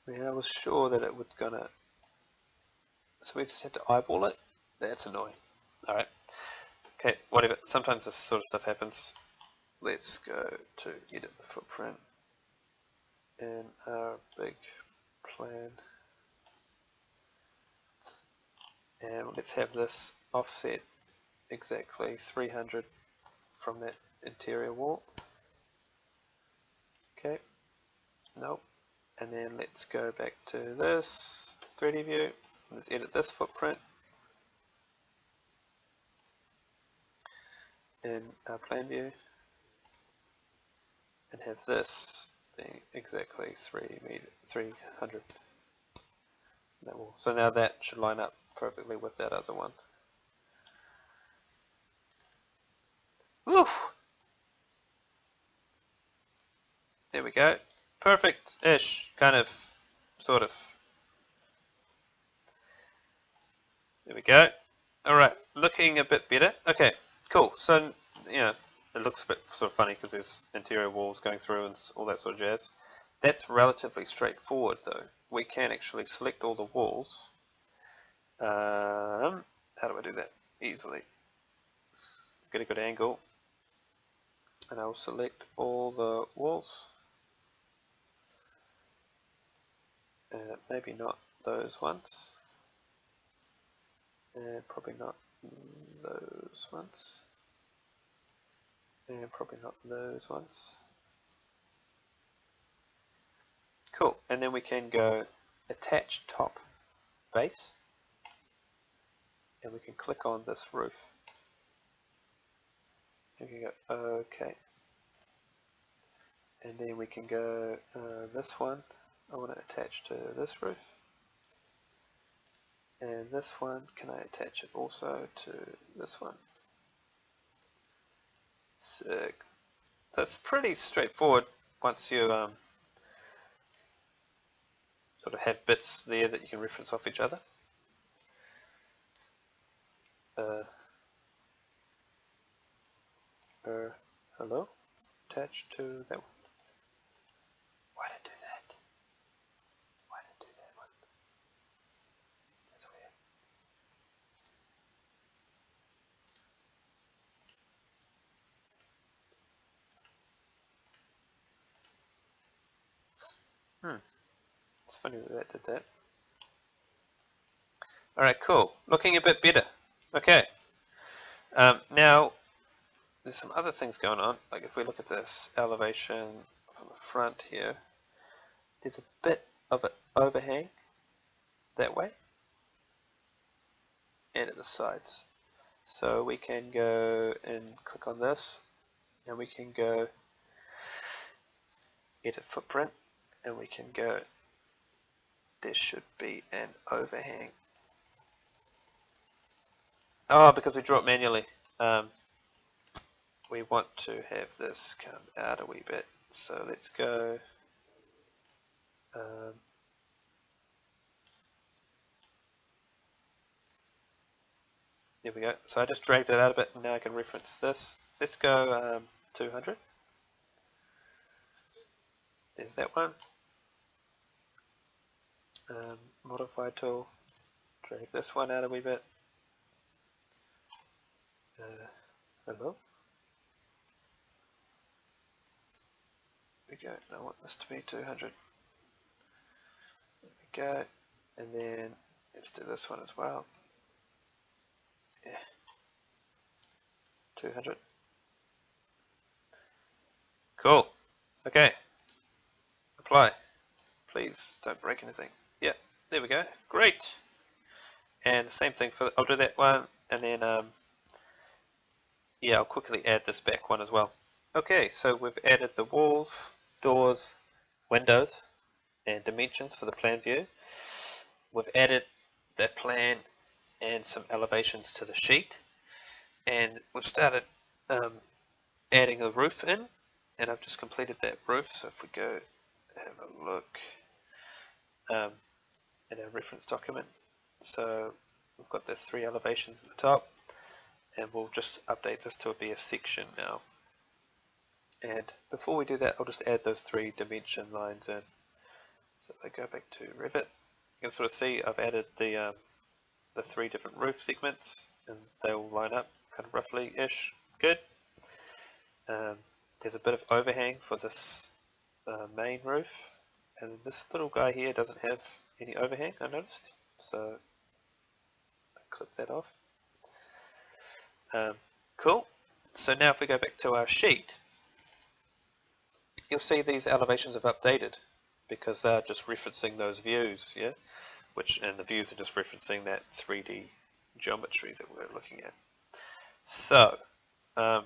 Man, I was sure that it would gonna, so we just had to eyeball it. That's annoying. Alright. Okay, whatever. Sometimes this sort of stuff happens. Let's go to edit the footprint in our big plan. And let's have this offset exactly 300 from that interior wall. Okay, nope. And then let's go back to this 3D view. Let's edit this footprint in our plan view and have this being exactly 300. That wall. So now that should line up perfectly with that other one. Woof! There we go. Perfect-ish, kind of, sort of. There we go. Alright, looking a bit better. Okay, cool. So, it looks a bit sort of funny because there's interior walls going through and all that sort of jazz. That's relatively straightforward though. We can actually select all the walls. How do I do that? Easily. Get a good angle. And I'll select all the walls. Maybe not those ones. And probably not those ones. And probably not those ones. Cool. And then we can go attach top base. And we can click on this roof. And we can go OK. And then we can go this one. I want to attach to this roof. And this one, can I attach it also to this one? Sick. That's pretty straightforward once you sort of have bits there that you can reference off each other. Hello? Attached to that one. Why did it do that? Why did it do that one? That's weird. It's funny that that did that. Alright, cool. Looking a bit better. Okay. Now, there's some other things going on. Like if we look at this elevation from the front here, there's a bit of an overhang that way and at the sides. So we can go and click on this and we can go edit footprint and we can go, there should be an overhang. Oh, because we draw it manually. We want to have this come out a wee bit. So let's go there we go. So I just dragged it out a bit and now I can reference this. Let's go 200. There's that one. Modify tool. Drag this one out a wee bit. Hello? There we go. I want this to be 200. There we go. And then let's do this one as well. Yeah. 200. Cool. Okay. Apply. Please don't break anything. Yeah. There we go. Great. And the same thing for, I'll do that one and then yeah, I'll quickly add this back one as well. Okay, so we've added the walls, doors, windows, and dimensions for the plan view. We've added that plan and some elevations to the sheet, and we've started adding the roof in, and I've just completed that roof. So if we go have a look in our reference document, so we've got the 3 elevations at the top, and we'll just update this to be a section now. And before we do that, I'll just add those 3 dimension lines in. So if I go back to Revit, you can sort of see I've added the 3 different roof segments, and they all line up kind of roughly-ish. Good. There's a bit of overhang for this main roof, and this little guy here doesn't have any overhang, I noticed, so I clip that off. Cool. So now if we go back to our sheet, you'll see these elevations have updated because they're just referencing those views, yeah, and the views are just referencing that 3D geometry that we're looking at. So, oh,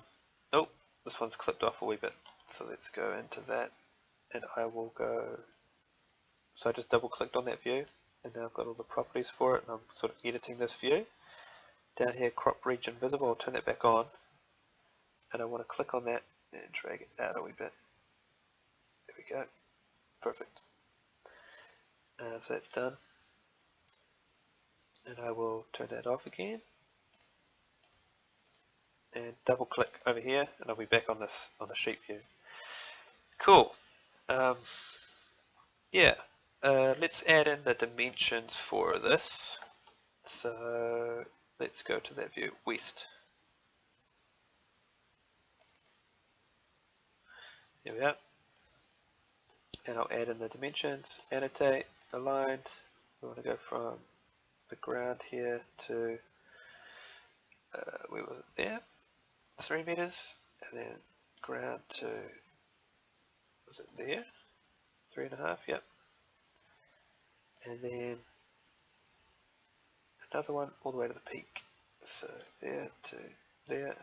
this one's clipped off a wee bit, so let's go into that, and I will go, so I just double clicked on that view, and now I've got all the properties for it, and I'm sort of editing this view. Down here, crop region visible, I'll turn that back on, and I want to click on that and drag it out a wee bit. There we go, perfect. So that's done, and I will turn that off again, and double click over here, and I'll be back on this on the sheet view. Cool. Yeah, let's add in the dimensions for this. So let's go to that view, west. Here we are. And I'll add in the dimensions, annotate, aligned. We want to go from the ground here to, where was it there? 3 meters, and then ground to, was it there? 3.5, yep. And then another one all the way to the peak. So there to there.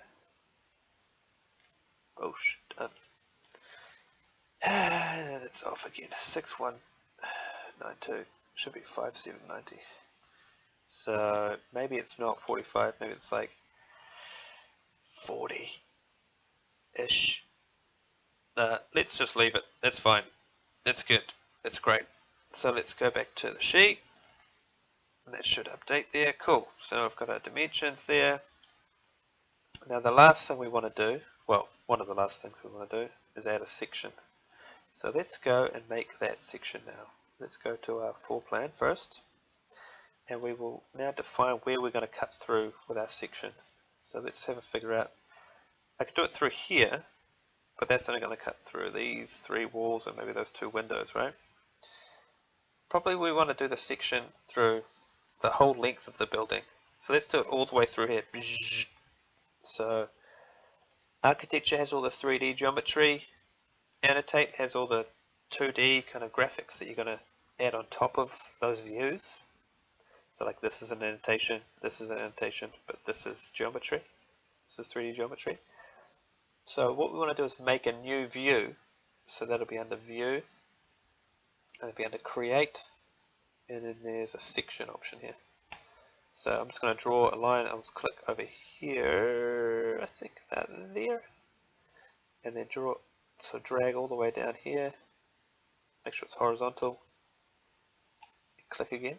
Oh, done. That's off again. 6192 should be 5790. So maybe it's not 45, maybe it's like 40-ish. Let's just leave it. That's fine. That's good. That's great. So let's go back to the sheet. That should update there. Cool. So I've got our dimensions there. Now the last thing we want to do, well, one of the last things we want to do is add a section. So let's go and make that section now. Let's go to our floor plan first, and we will now define where we're going to cut through with our section. So let's have a figure out. I could do it through here, but that's only going to cut through these 3 walls and maybe those 2 windows, right? Probably we want to do the section through the whole length of the building. So let's do it all the way through here. So architecture has all the 3D geometry. Annotate has all the 2D kind of graphics that you're going to add on top of those views. So like this is an annotation, this is an annotation, but this is geometry. This is 3D geometry. So what we want to do is make a new view. So that'll be under view, and it'll be under create, and then there's a section option here. So I'm just going to draw a line. I'll just click over here, I think about there, and then draw. So drag all the way down here, make sure it's horizontal, click again.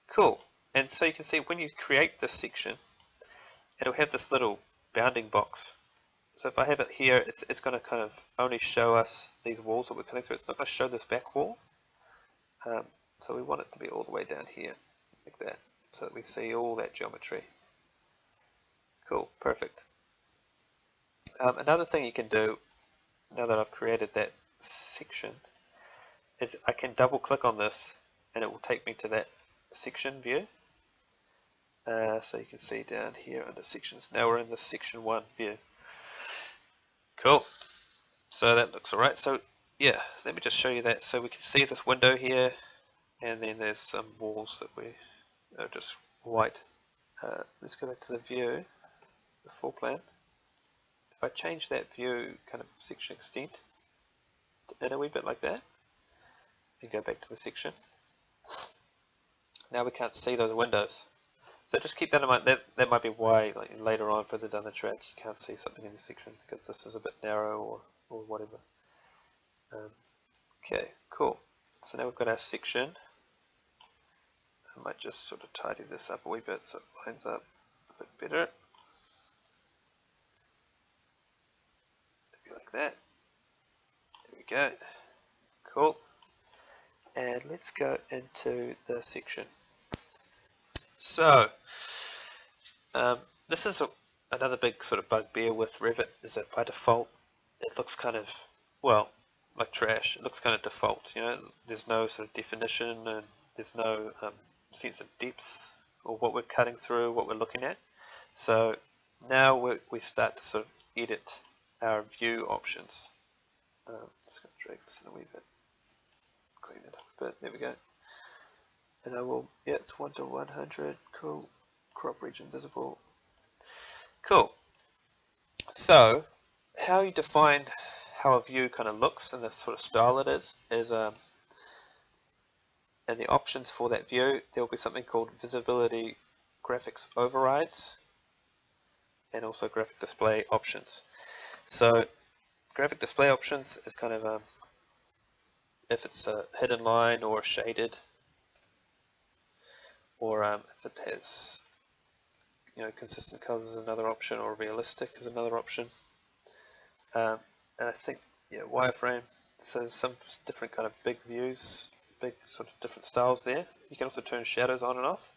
Cool. And so you can see when you create this section, it'll have this little bounding box. So if I have it here, it's going to kind of only show us these walls that we're cutting through. It's not going to show this back wall. So we want it to be all the way down here, like that, so that we see all that geometry. Cool, perfect. Another thing you can do, now that I've created that section, is I can double click on this and it will take me to that section view. So you can see down here under sections. Now we're in the section 1 view. Cool. So that looks alright. So yeah, let me just show you that. So we can see this window here, and then there's some walls that are just white. Let's go back to the view, the floor plan. if I change that view kind of section extent in a wee bit like that, and go back to the section, now we can't see those windows. So just keep that in mind. That might be why, like, later on further down the track, you can't see something in the section because this is a bit narrow or whatever. Okay, cool. So now we've got our section. I might just sort of tidy this up a wee bit so it lines up a bit better. Maybe like that. There we go. Cool. And let's go into the section. So, this is another big sort of bugbear with Revit, is that by default it looks kind of, well, like trash. It looks kind of default, you know. There's no sort of definition, and there's no sense of depth or what we're cutting through, what we're looking at. So now we start to sort of edit our view options. Just going to drag this in a wee bit, clean it up a bit. There we go. And I will, yeah, it's 1 to 100. Cool. Crop region visible. Cool. So how you define how a view kind of looks and the sort of style it is in the options for that view, there will be something called visibility graphics overrides and also graphic display options. So graphic display options is kind of if it's a hidden line or shaded, or if it has, you know, consistent colors is another option, or realistic is another option. And I think, yeah, wireframe, so there's some different kind of big views, big sort of different styles there. You can also turn shadows on and off,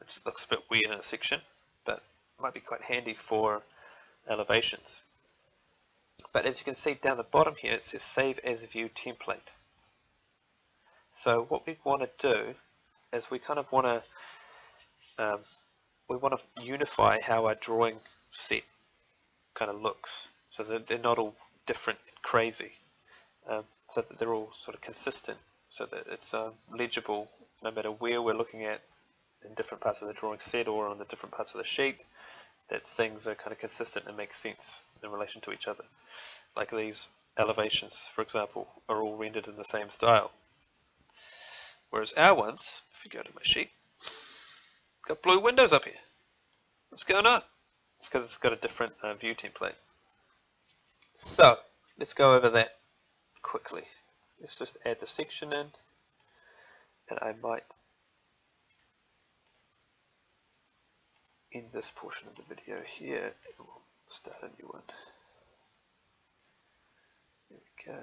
which looks a bit weird in a section, but might be quite handy for elevations. But as you can see down the bottom here, it says save as view template. So what we want to do is we kind of want to unify how our drawing set kind of looks, so that they're not all different and crazy, so that they're all sort of consistent, so that it's legible no matter where we're looking at in different parts of the drawing set or on the different parts of the sheet, that things are kind of consistent and make sense in relation to each other. Like these elevations, for example, are all rendered in the same style. Whereas our ones, if you go to my sheet, got blue windows up here. What's going on? It's because it's got a different view template. So let's go over that quickly. Let's just add the section in, and I might end this portion of the video here and we'll start a new one. There we go.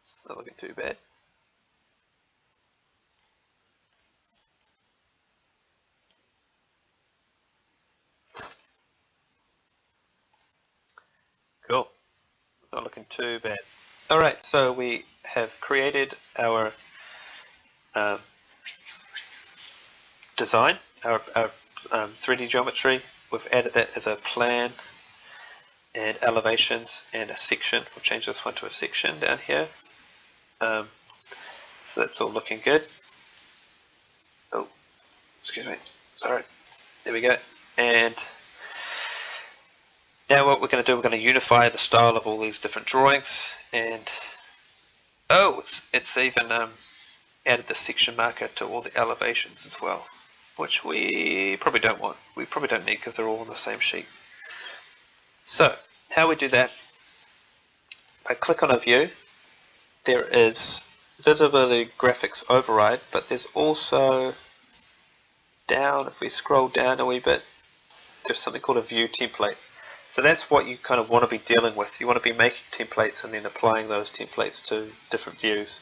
It's not looking too bad. Cool. Not looking too bad. Alright, so we have created our design, our 3D geometry. We've added that as a plan and elevations and a section. We'll change this one to a section down here. So that's all looking good. Oh, excuse me. Sorry. There we go. And now what we're going to do, we're going to unify the style of all these different drawings, and oh, it's even added the section marker to all the elevations as well, which we probably don't want. We probably don't need because they're all on the same sheet. So how we do that, if I click on a view, there is visibility graphics override, but there's also down, if we scroll down a wee bit, there's something called a view template. So that's what you kind of want to be dealing with. You want to be making templates and then applying those templates to different views.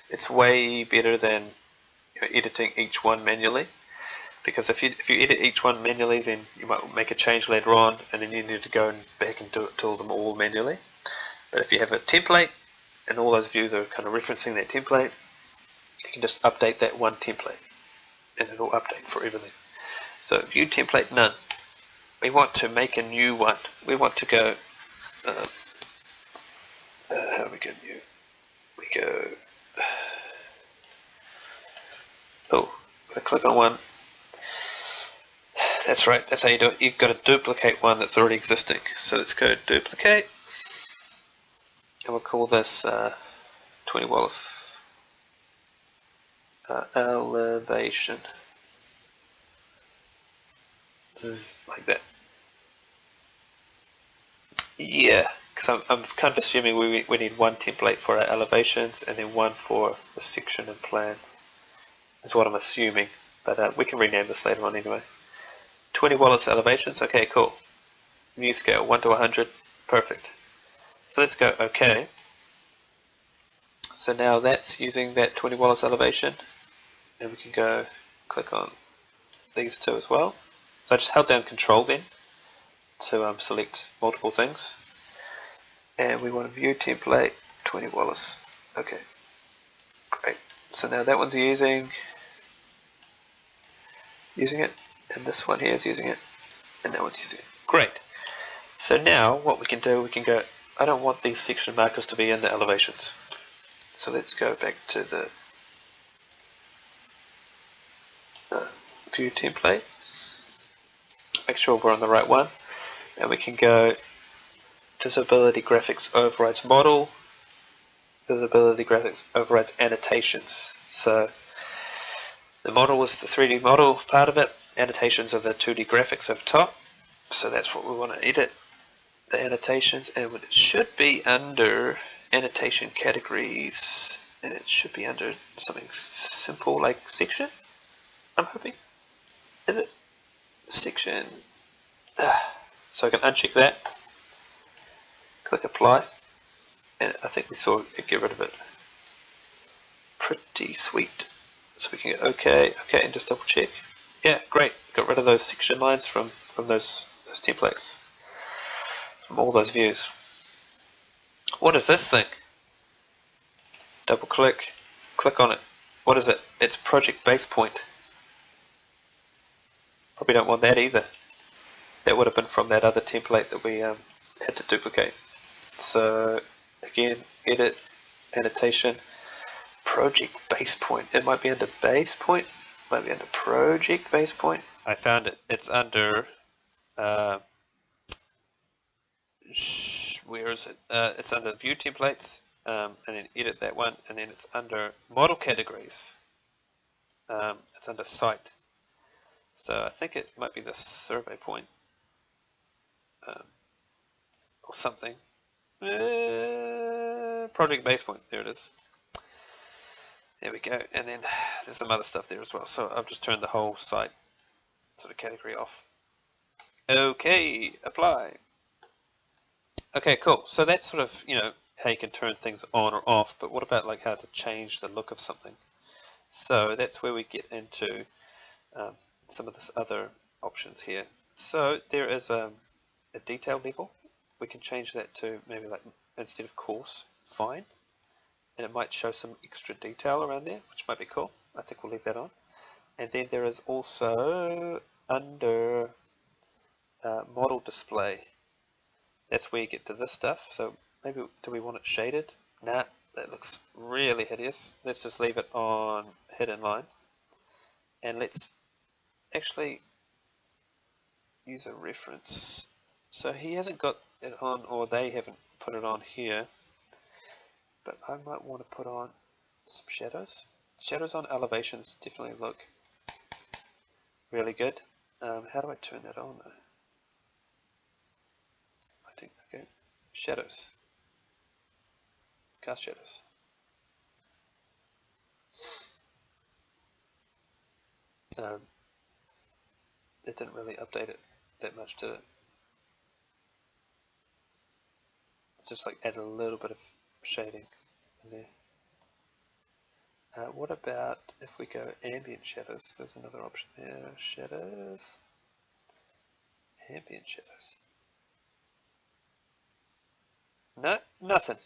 It's way better than, you know, editing each one manually, because if you edit each one manually, then you might make a change later on and then you need to go back and do them all manually. But if you have a template and all those views are kind of referencing that template, you can just update that one template and it will update for everything. So view template none. We want to make a new one. We want to go, how do we go new? We go Oh, I click on one. That's right, that's how you do it. You've got to duplicate one that's already existing. So let's go duplicate. And we'll call this 20 Wallace elevation. Like that. Yeah, because I'm kind of assuming we need one template for our elevations and then one for the section and plan. That's what I'm assuming, but we can rename this later on anyway. 20 Wallace elevations, okay, cool. View scale 1 to 100, perfect. So let's go OK. So now that's using that 20 Wallace elevation, and we can go click on these two as well. So I just held down Control then to select multiple things, and we want to view template 20 Wallace. Okay, great. So now that one's using it, and this one here is using it, and that one's using it. Great. So now what we can do, we can go, I don't want these section markers to be in the elevations. So let's go back to the view template. Make sure we're on the right one. And we can go visibility graphics overrides model, visibility graphics overrides annotations. So the model is the 3D model part of it, annotations are the 2D graphics over top. So that's what we want to edit, the annotations, and it should be under annotation categories, and it should be under something simple like section, I'm hoping. Is it? Section. So I can uncheck that, click apply, and I think we saw it get rid of it. Pretty sweet. So we can go OK, and just double check. Yeah, great. Got rid of those section lines from those templates, from all those views. What is this thing? Double click, click on it. What is it? It's project base point. Probably don't want that either. That would have been from that other template that we had to duplicate. So again, edit, annotation, project base point. It might be under base point, might be under project base point. I found it. It's under where is it? It's under view templates, and then edit that one, and then it's under model categories. It's under site. So I think it might be the survey point or something. Project base point. There it is. There we go. And then there's some other stuff there as well. So I've just turned the whole site sort of category off. Okay, apply. Okay, cool. So that's sort of, how you can turn things on or off, but what about like how to change the look of something? So that's where we get into some of this other options here. So there is a detail level. We can change that to maybe like instead of coarse, fine, and it might show some extra detail around there, which might be cool. I think we'll leave that on. And then there is also under model display. That's where you get to this stuff. So maybe do we want it shaded? Nah, that looks really hideous. Let's just leave it on hidden line. And let's actually use a reference. So he hasn't got it on, or they haven't put it on here, but I might want to put on some shadows. Shadows on elevations definitely look really good. How do I turn that on though? I think, okay, shadows, cast shadows. It didn't really update it that much, did it? Just like add a little bit of shading in there. What about if we go ambient shadows? There's another option there. Shadows, ambient shadows. No, nothing.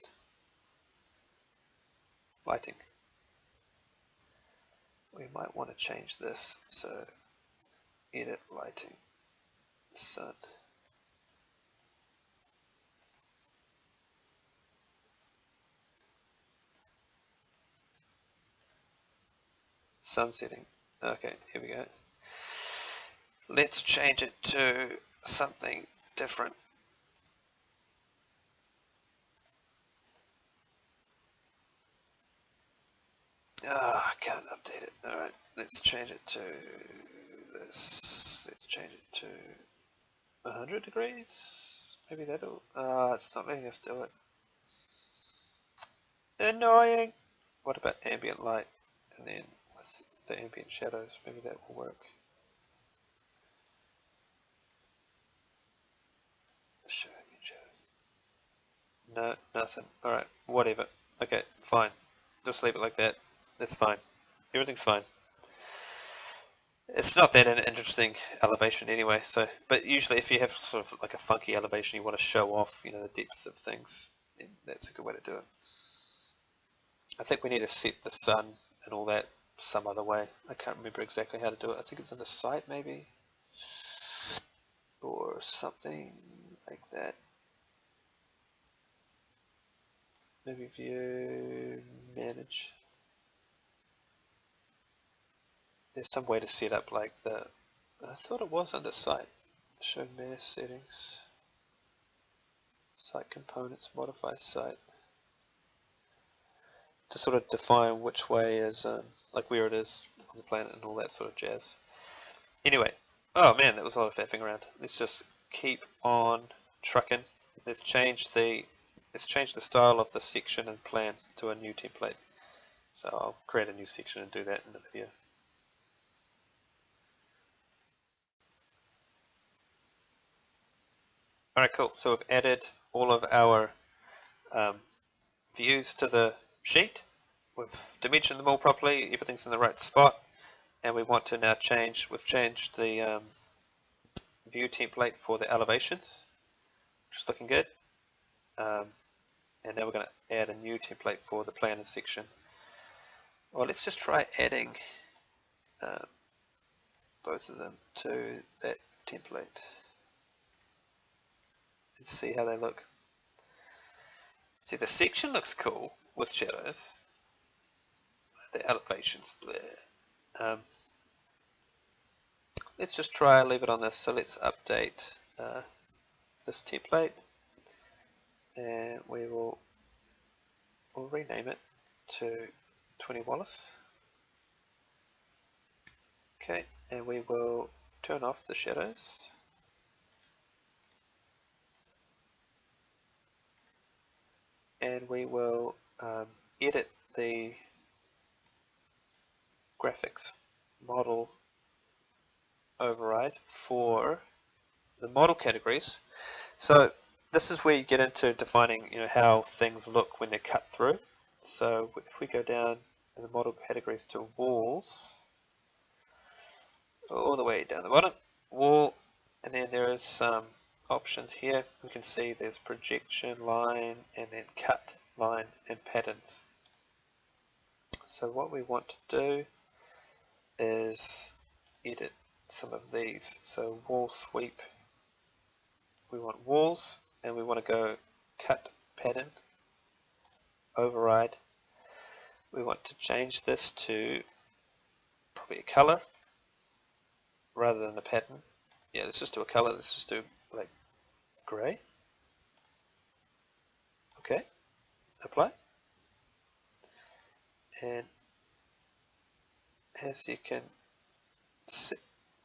Lighting. We might want to change this. So edit lighting, sun. sun setting. Okay, here we go. Let's change it to something different. I can't update it. Alright, let's change it to this. Let's change it to 100 degrees. Maybe that'll... it's not letting us do it. Annoying! What about ambient light? And then with the ambient shadows, maybe that will work. Show ambient shadows. No, nothing. Alright, whatever. Okay, fine. Just leave it like that. That's fine. Everything's fine. It's not that an interesting elevation anyway, so, but usually if you have sort of like a funky elevation, you want to show off, you know, the depth of things, then that's a good way to do it. I think we need to set the sun and all that some other way. I can't remember exactly how to do it. I think it's in the site maybe, or something like that. Maybe view, manage. There's some way to set up like the, I thought it was under site. Show mass settings, site components, modify site. To sort of define which way is, like where it is on the planet and all that sort of jazz. Anyway, oh man, that was a lot of faffing around. Let's just keep on trucking. Let's change the style of the section and plan to a new template. So I'll create a new section and do that in the video. Alright, cool. So we've added all of our views to the sheet. We've dimensioned them all properly. Everything's in the right spot. And we want to now we've changed the view template for the elevations. Just looking good. And now we're going to add a new template for the plan and section. Well, let's just try adding both of them to that template and see how they look. See, the section looks cool with shadows. The elevations, bleh. Let's just try leave it on this. So let's update this template, and we'll rename it to 20 Wallace. Okay, and we will turn off the shadows. And we will edit the graphics model override for the model categories. So this is where you get into defining, you know, how things look when they're cut through. So if we go down in the model categories to walls, all the way down the bottom, wall, and then there is some options here. We can see there's projection line and then cut line and patterns. So what we want to do is edit some of these. So wall sweep, we want walls, and we want to go cut pattern, override. We want to change this to probably a color rather than a pattern. Yeah, let's just do a color. Let's just do like gray. Okay, apply. And as you can see,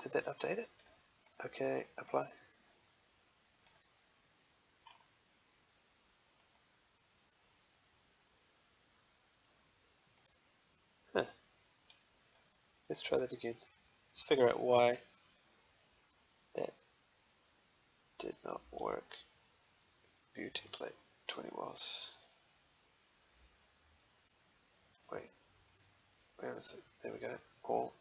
did that update it? Okay, apply. Huh. Let's try that again. Let's figure out why that did not work. View template 20 was. Wait, where is it? There we go. All.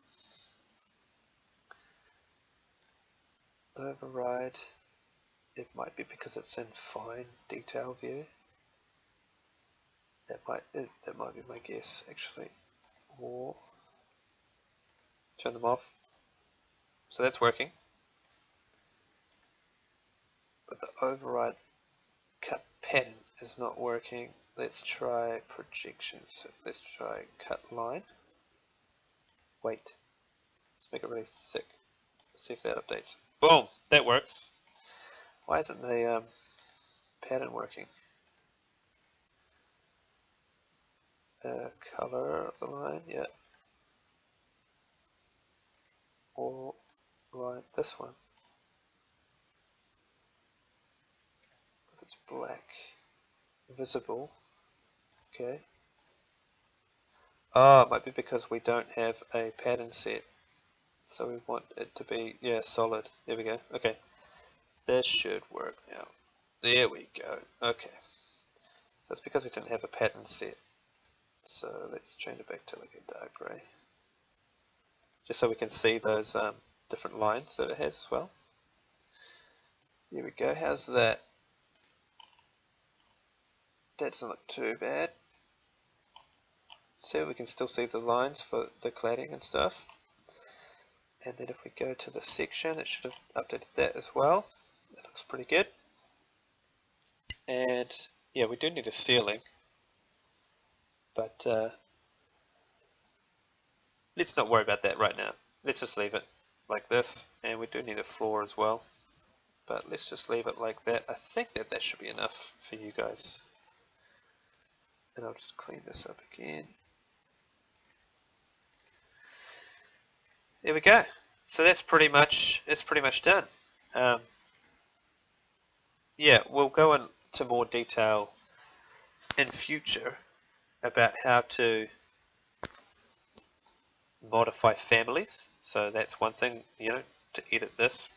Override. It might be because it's in fine detail view. That might be my guess actually. Or turn them off. So that's working. But the override cut pattern is not working. Let's try projections. So let's try cut line. weight. Let's make it really thick. Let's see if that updates. Boom! That works. Why isn't the pattern working? Color of the line, yeah. Or line, this one. If it's black, visible, okay. Oh, it might be because we don't have a pattern set. So we want it to be, yeah, solid. There we go. Okay. That should work now. There we go. Okay. So it's because we didn't have a pattern set. So let's change it back to like a dark grey. Just so we can see those different lines that it has as well. There we go. How's that? That doesn't look too bad. See, we can still see the lines for the cladding and stuff. And then if we go to the section, it should have updated that as well. That looks pretty good. And yeah, we do need a ceiling, but let's not worry about that right now. Let's just leave it like this, and we do need a floor as well, but let's just leave it like that. I think that should be enough for you guys. And I'll just clean this up again. There we go. So that's pretty much done. Yeah, we'll go into more detail in future about how to modify families. So that's one thing, to edit this.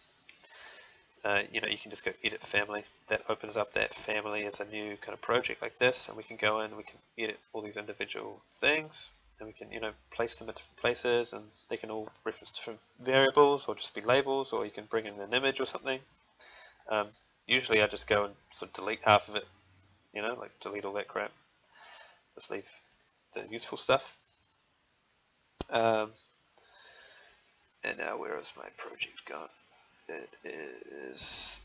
You can just go edit family. That opens up that family as a new kind of project like this, and we can go in and we can edit all these individual things, and we can place them at different places, and they can all reference different variables or just be labels, or you can bring in an image or something. Usually I just go and sort of delete half of it, like delete all that crap. Just leave the useful stuff. And now where is my project gone? It is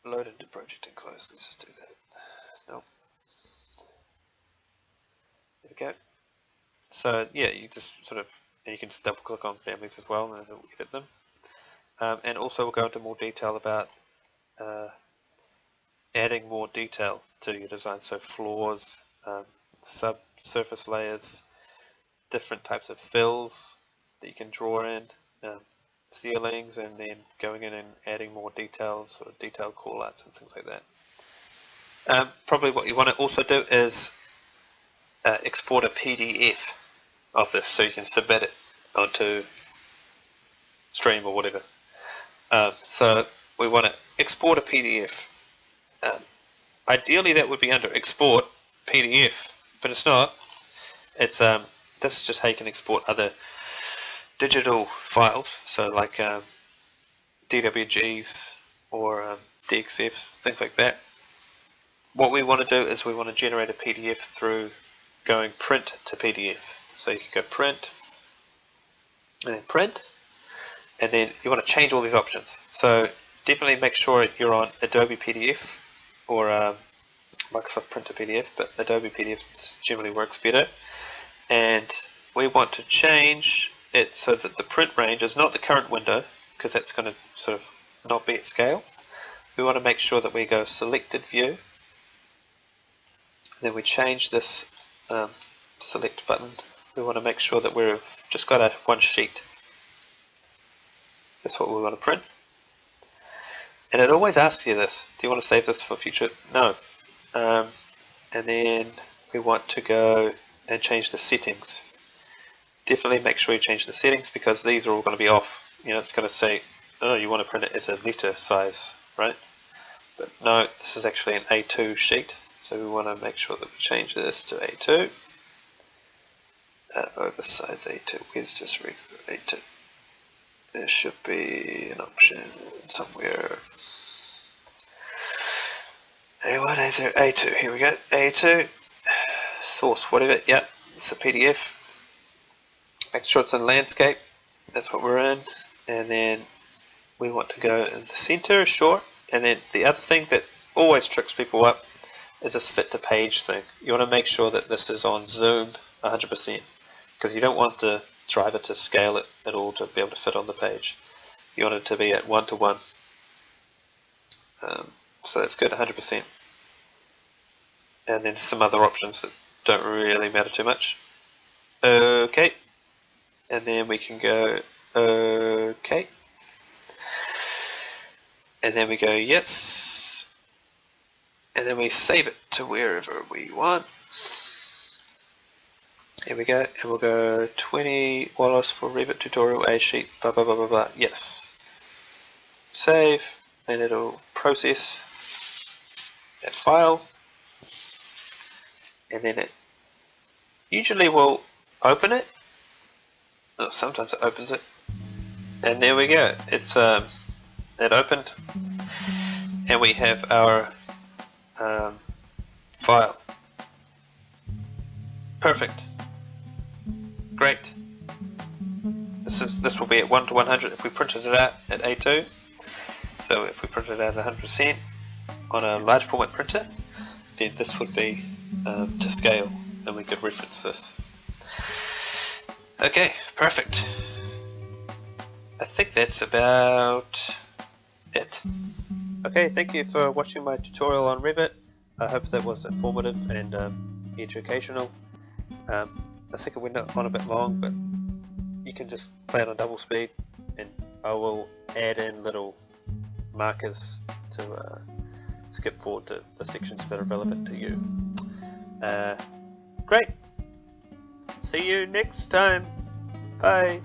load into project and close. Let's just do that. Nope. There we go. So yeah, you just sort of, you can just double click on families as well, and it'll edit them. And also we'll go into more detail about adding more detail to your design. So floors, subsurface layers, different types of fills that you can draw in, ceilings, and then going in and adding more details, sort of detailed callouts and things like that. Probably what you want to also do is export a PDF of this so you can submit it onto Stream or whatever. So we want to export a PDF. Ideally that would be under export PDF, but it's not. It's this is just how you can export other digital files, so like DWGs or DXFs, things like that. What we want to do is we want to generate a PDF through going print to PDF. So you can go print and then print, and then you want to change all these options. So definitely make sure you're on Adobe PDF or Microsoft Printer PDF, but Adobe PDF generally works better. And we want to change it so that the print range is not the current window, because that's going to sort of not be at scale. We want to make sure that we go selected view, then we change this select button. We want to make sure that we've just got one sheet. That's what we want to print. And it always asks you this: do you want to save this for future? No. And then we want to go and change the settings. Definitely make sure you change the settings, because these are all going to be off. It's going to say, oh, you want to print it as a letter size, right? But no, this is actually an A2 sheet, so we want to make sure that we change this to A2. Oversize A2. Where's just A2? There should be an option somewhere. A1, A0, A2. Here we go. A2. Source, whatever. Yep, it's a PDF. Make sure it's in landscape. That's what we're in. And then we want to go in the center, short. And then the other thing that always tricks people up is this fit to page thing. You want to make sure that this is on zoom 100%, because you don't want the driver to scale it at all to be able to fit on the page. You want it to be at 1:1. So that's good, 100%. And then some other options that don't really matter too much. Okay. And then we can go okay. And then we go yes. And then we save it to wherever we want. Here we go. And we'll go 20 Wallace for Revit tutorial A sheet, blah blah blah blah blah. Yes. Save. And it'll process that file. And then it usually will open it. Oh, sometimes it opens it. And there we go. It's it opened, and we have our file. Perfect. Great. This will be at 1:100 if we printed it out at A2. So if we printed it out at 100% on a large format printer, then this would be to scale, and we could reference this. Okay, perfect. I think that's about it. Okay, thank you for watching my tutorial on Revit. I hope that was informative and educational. I think it went on a bit long, but you can just play it on double speed, and I will add in little markers to skip forward to the sections that are relevant to you. Great. See you next time. Bye.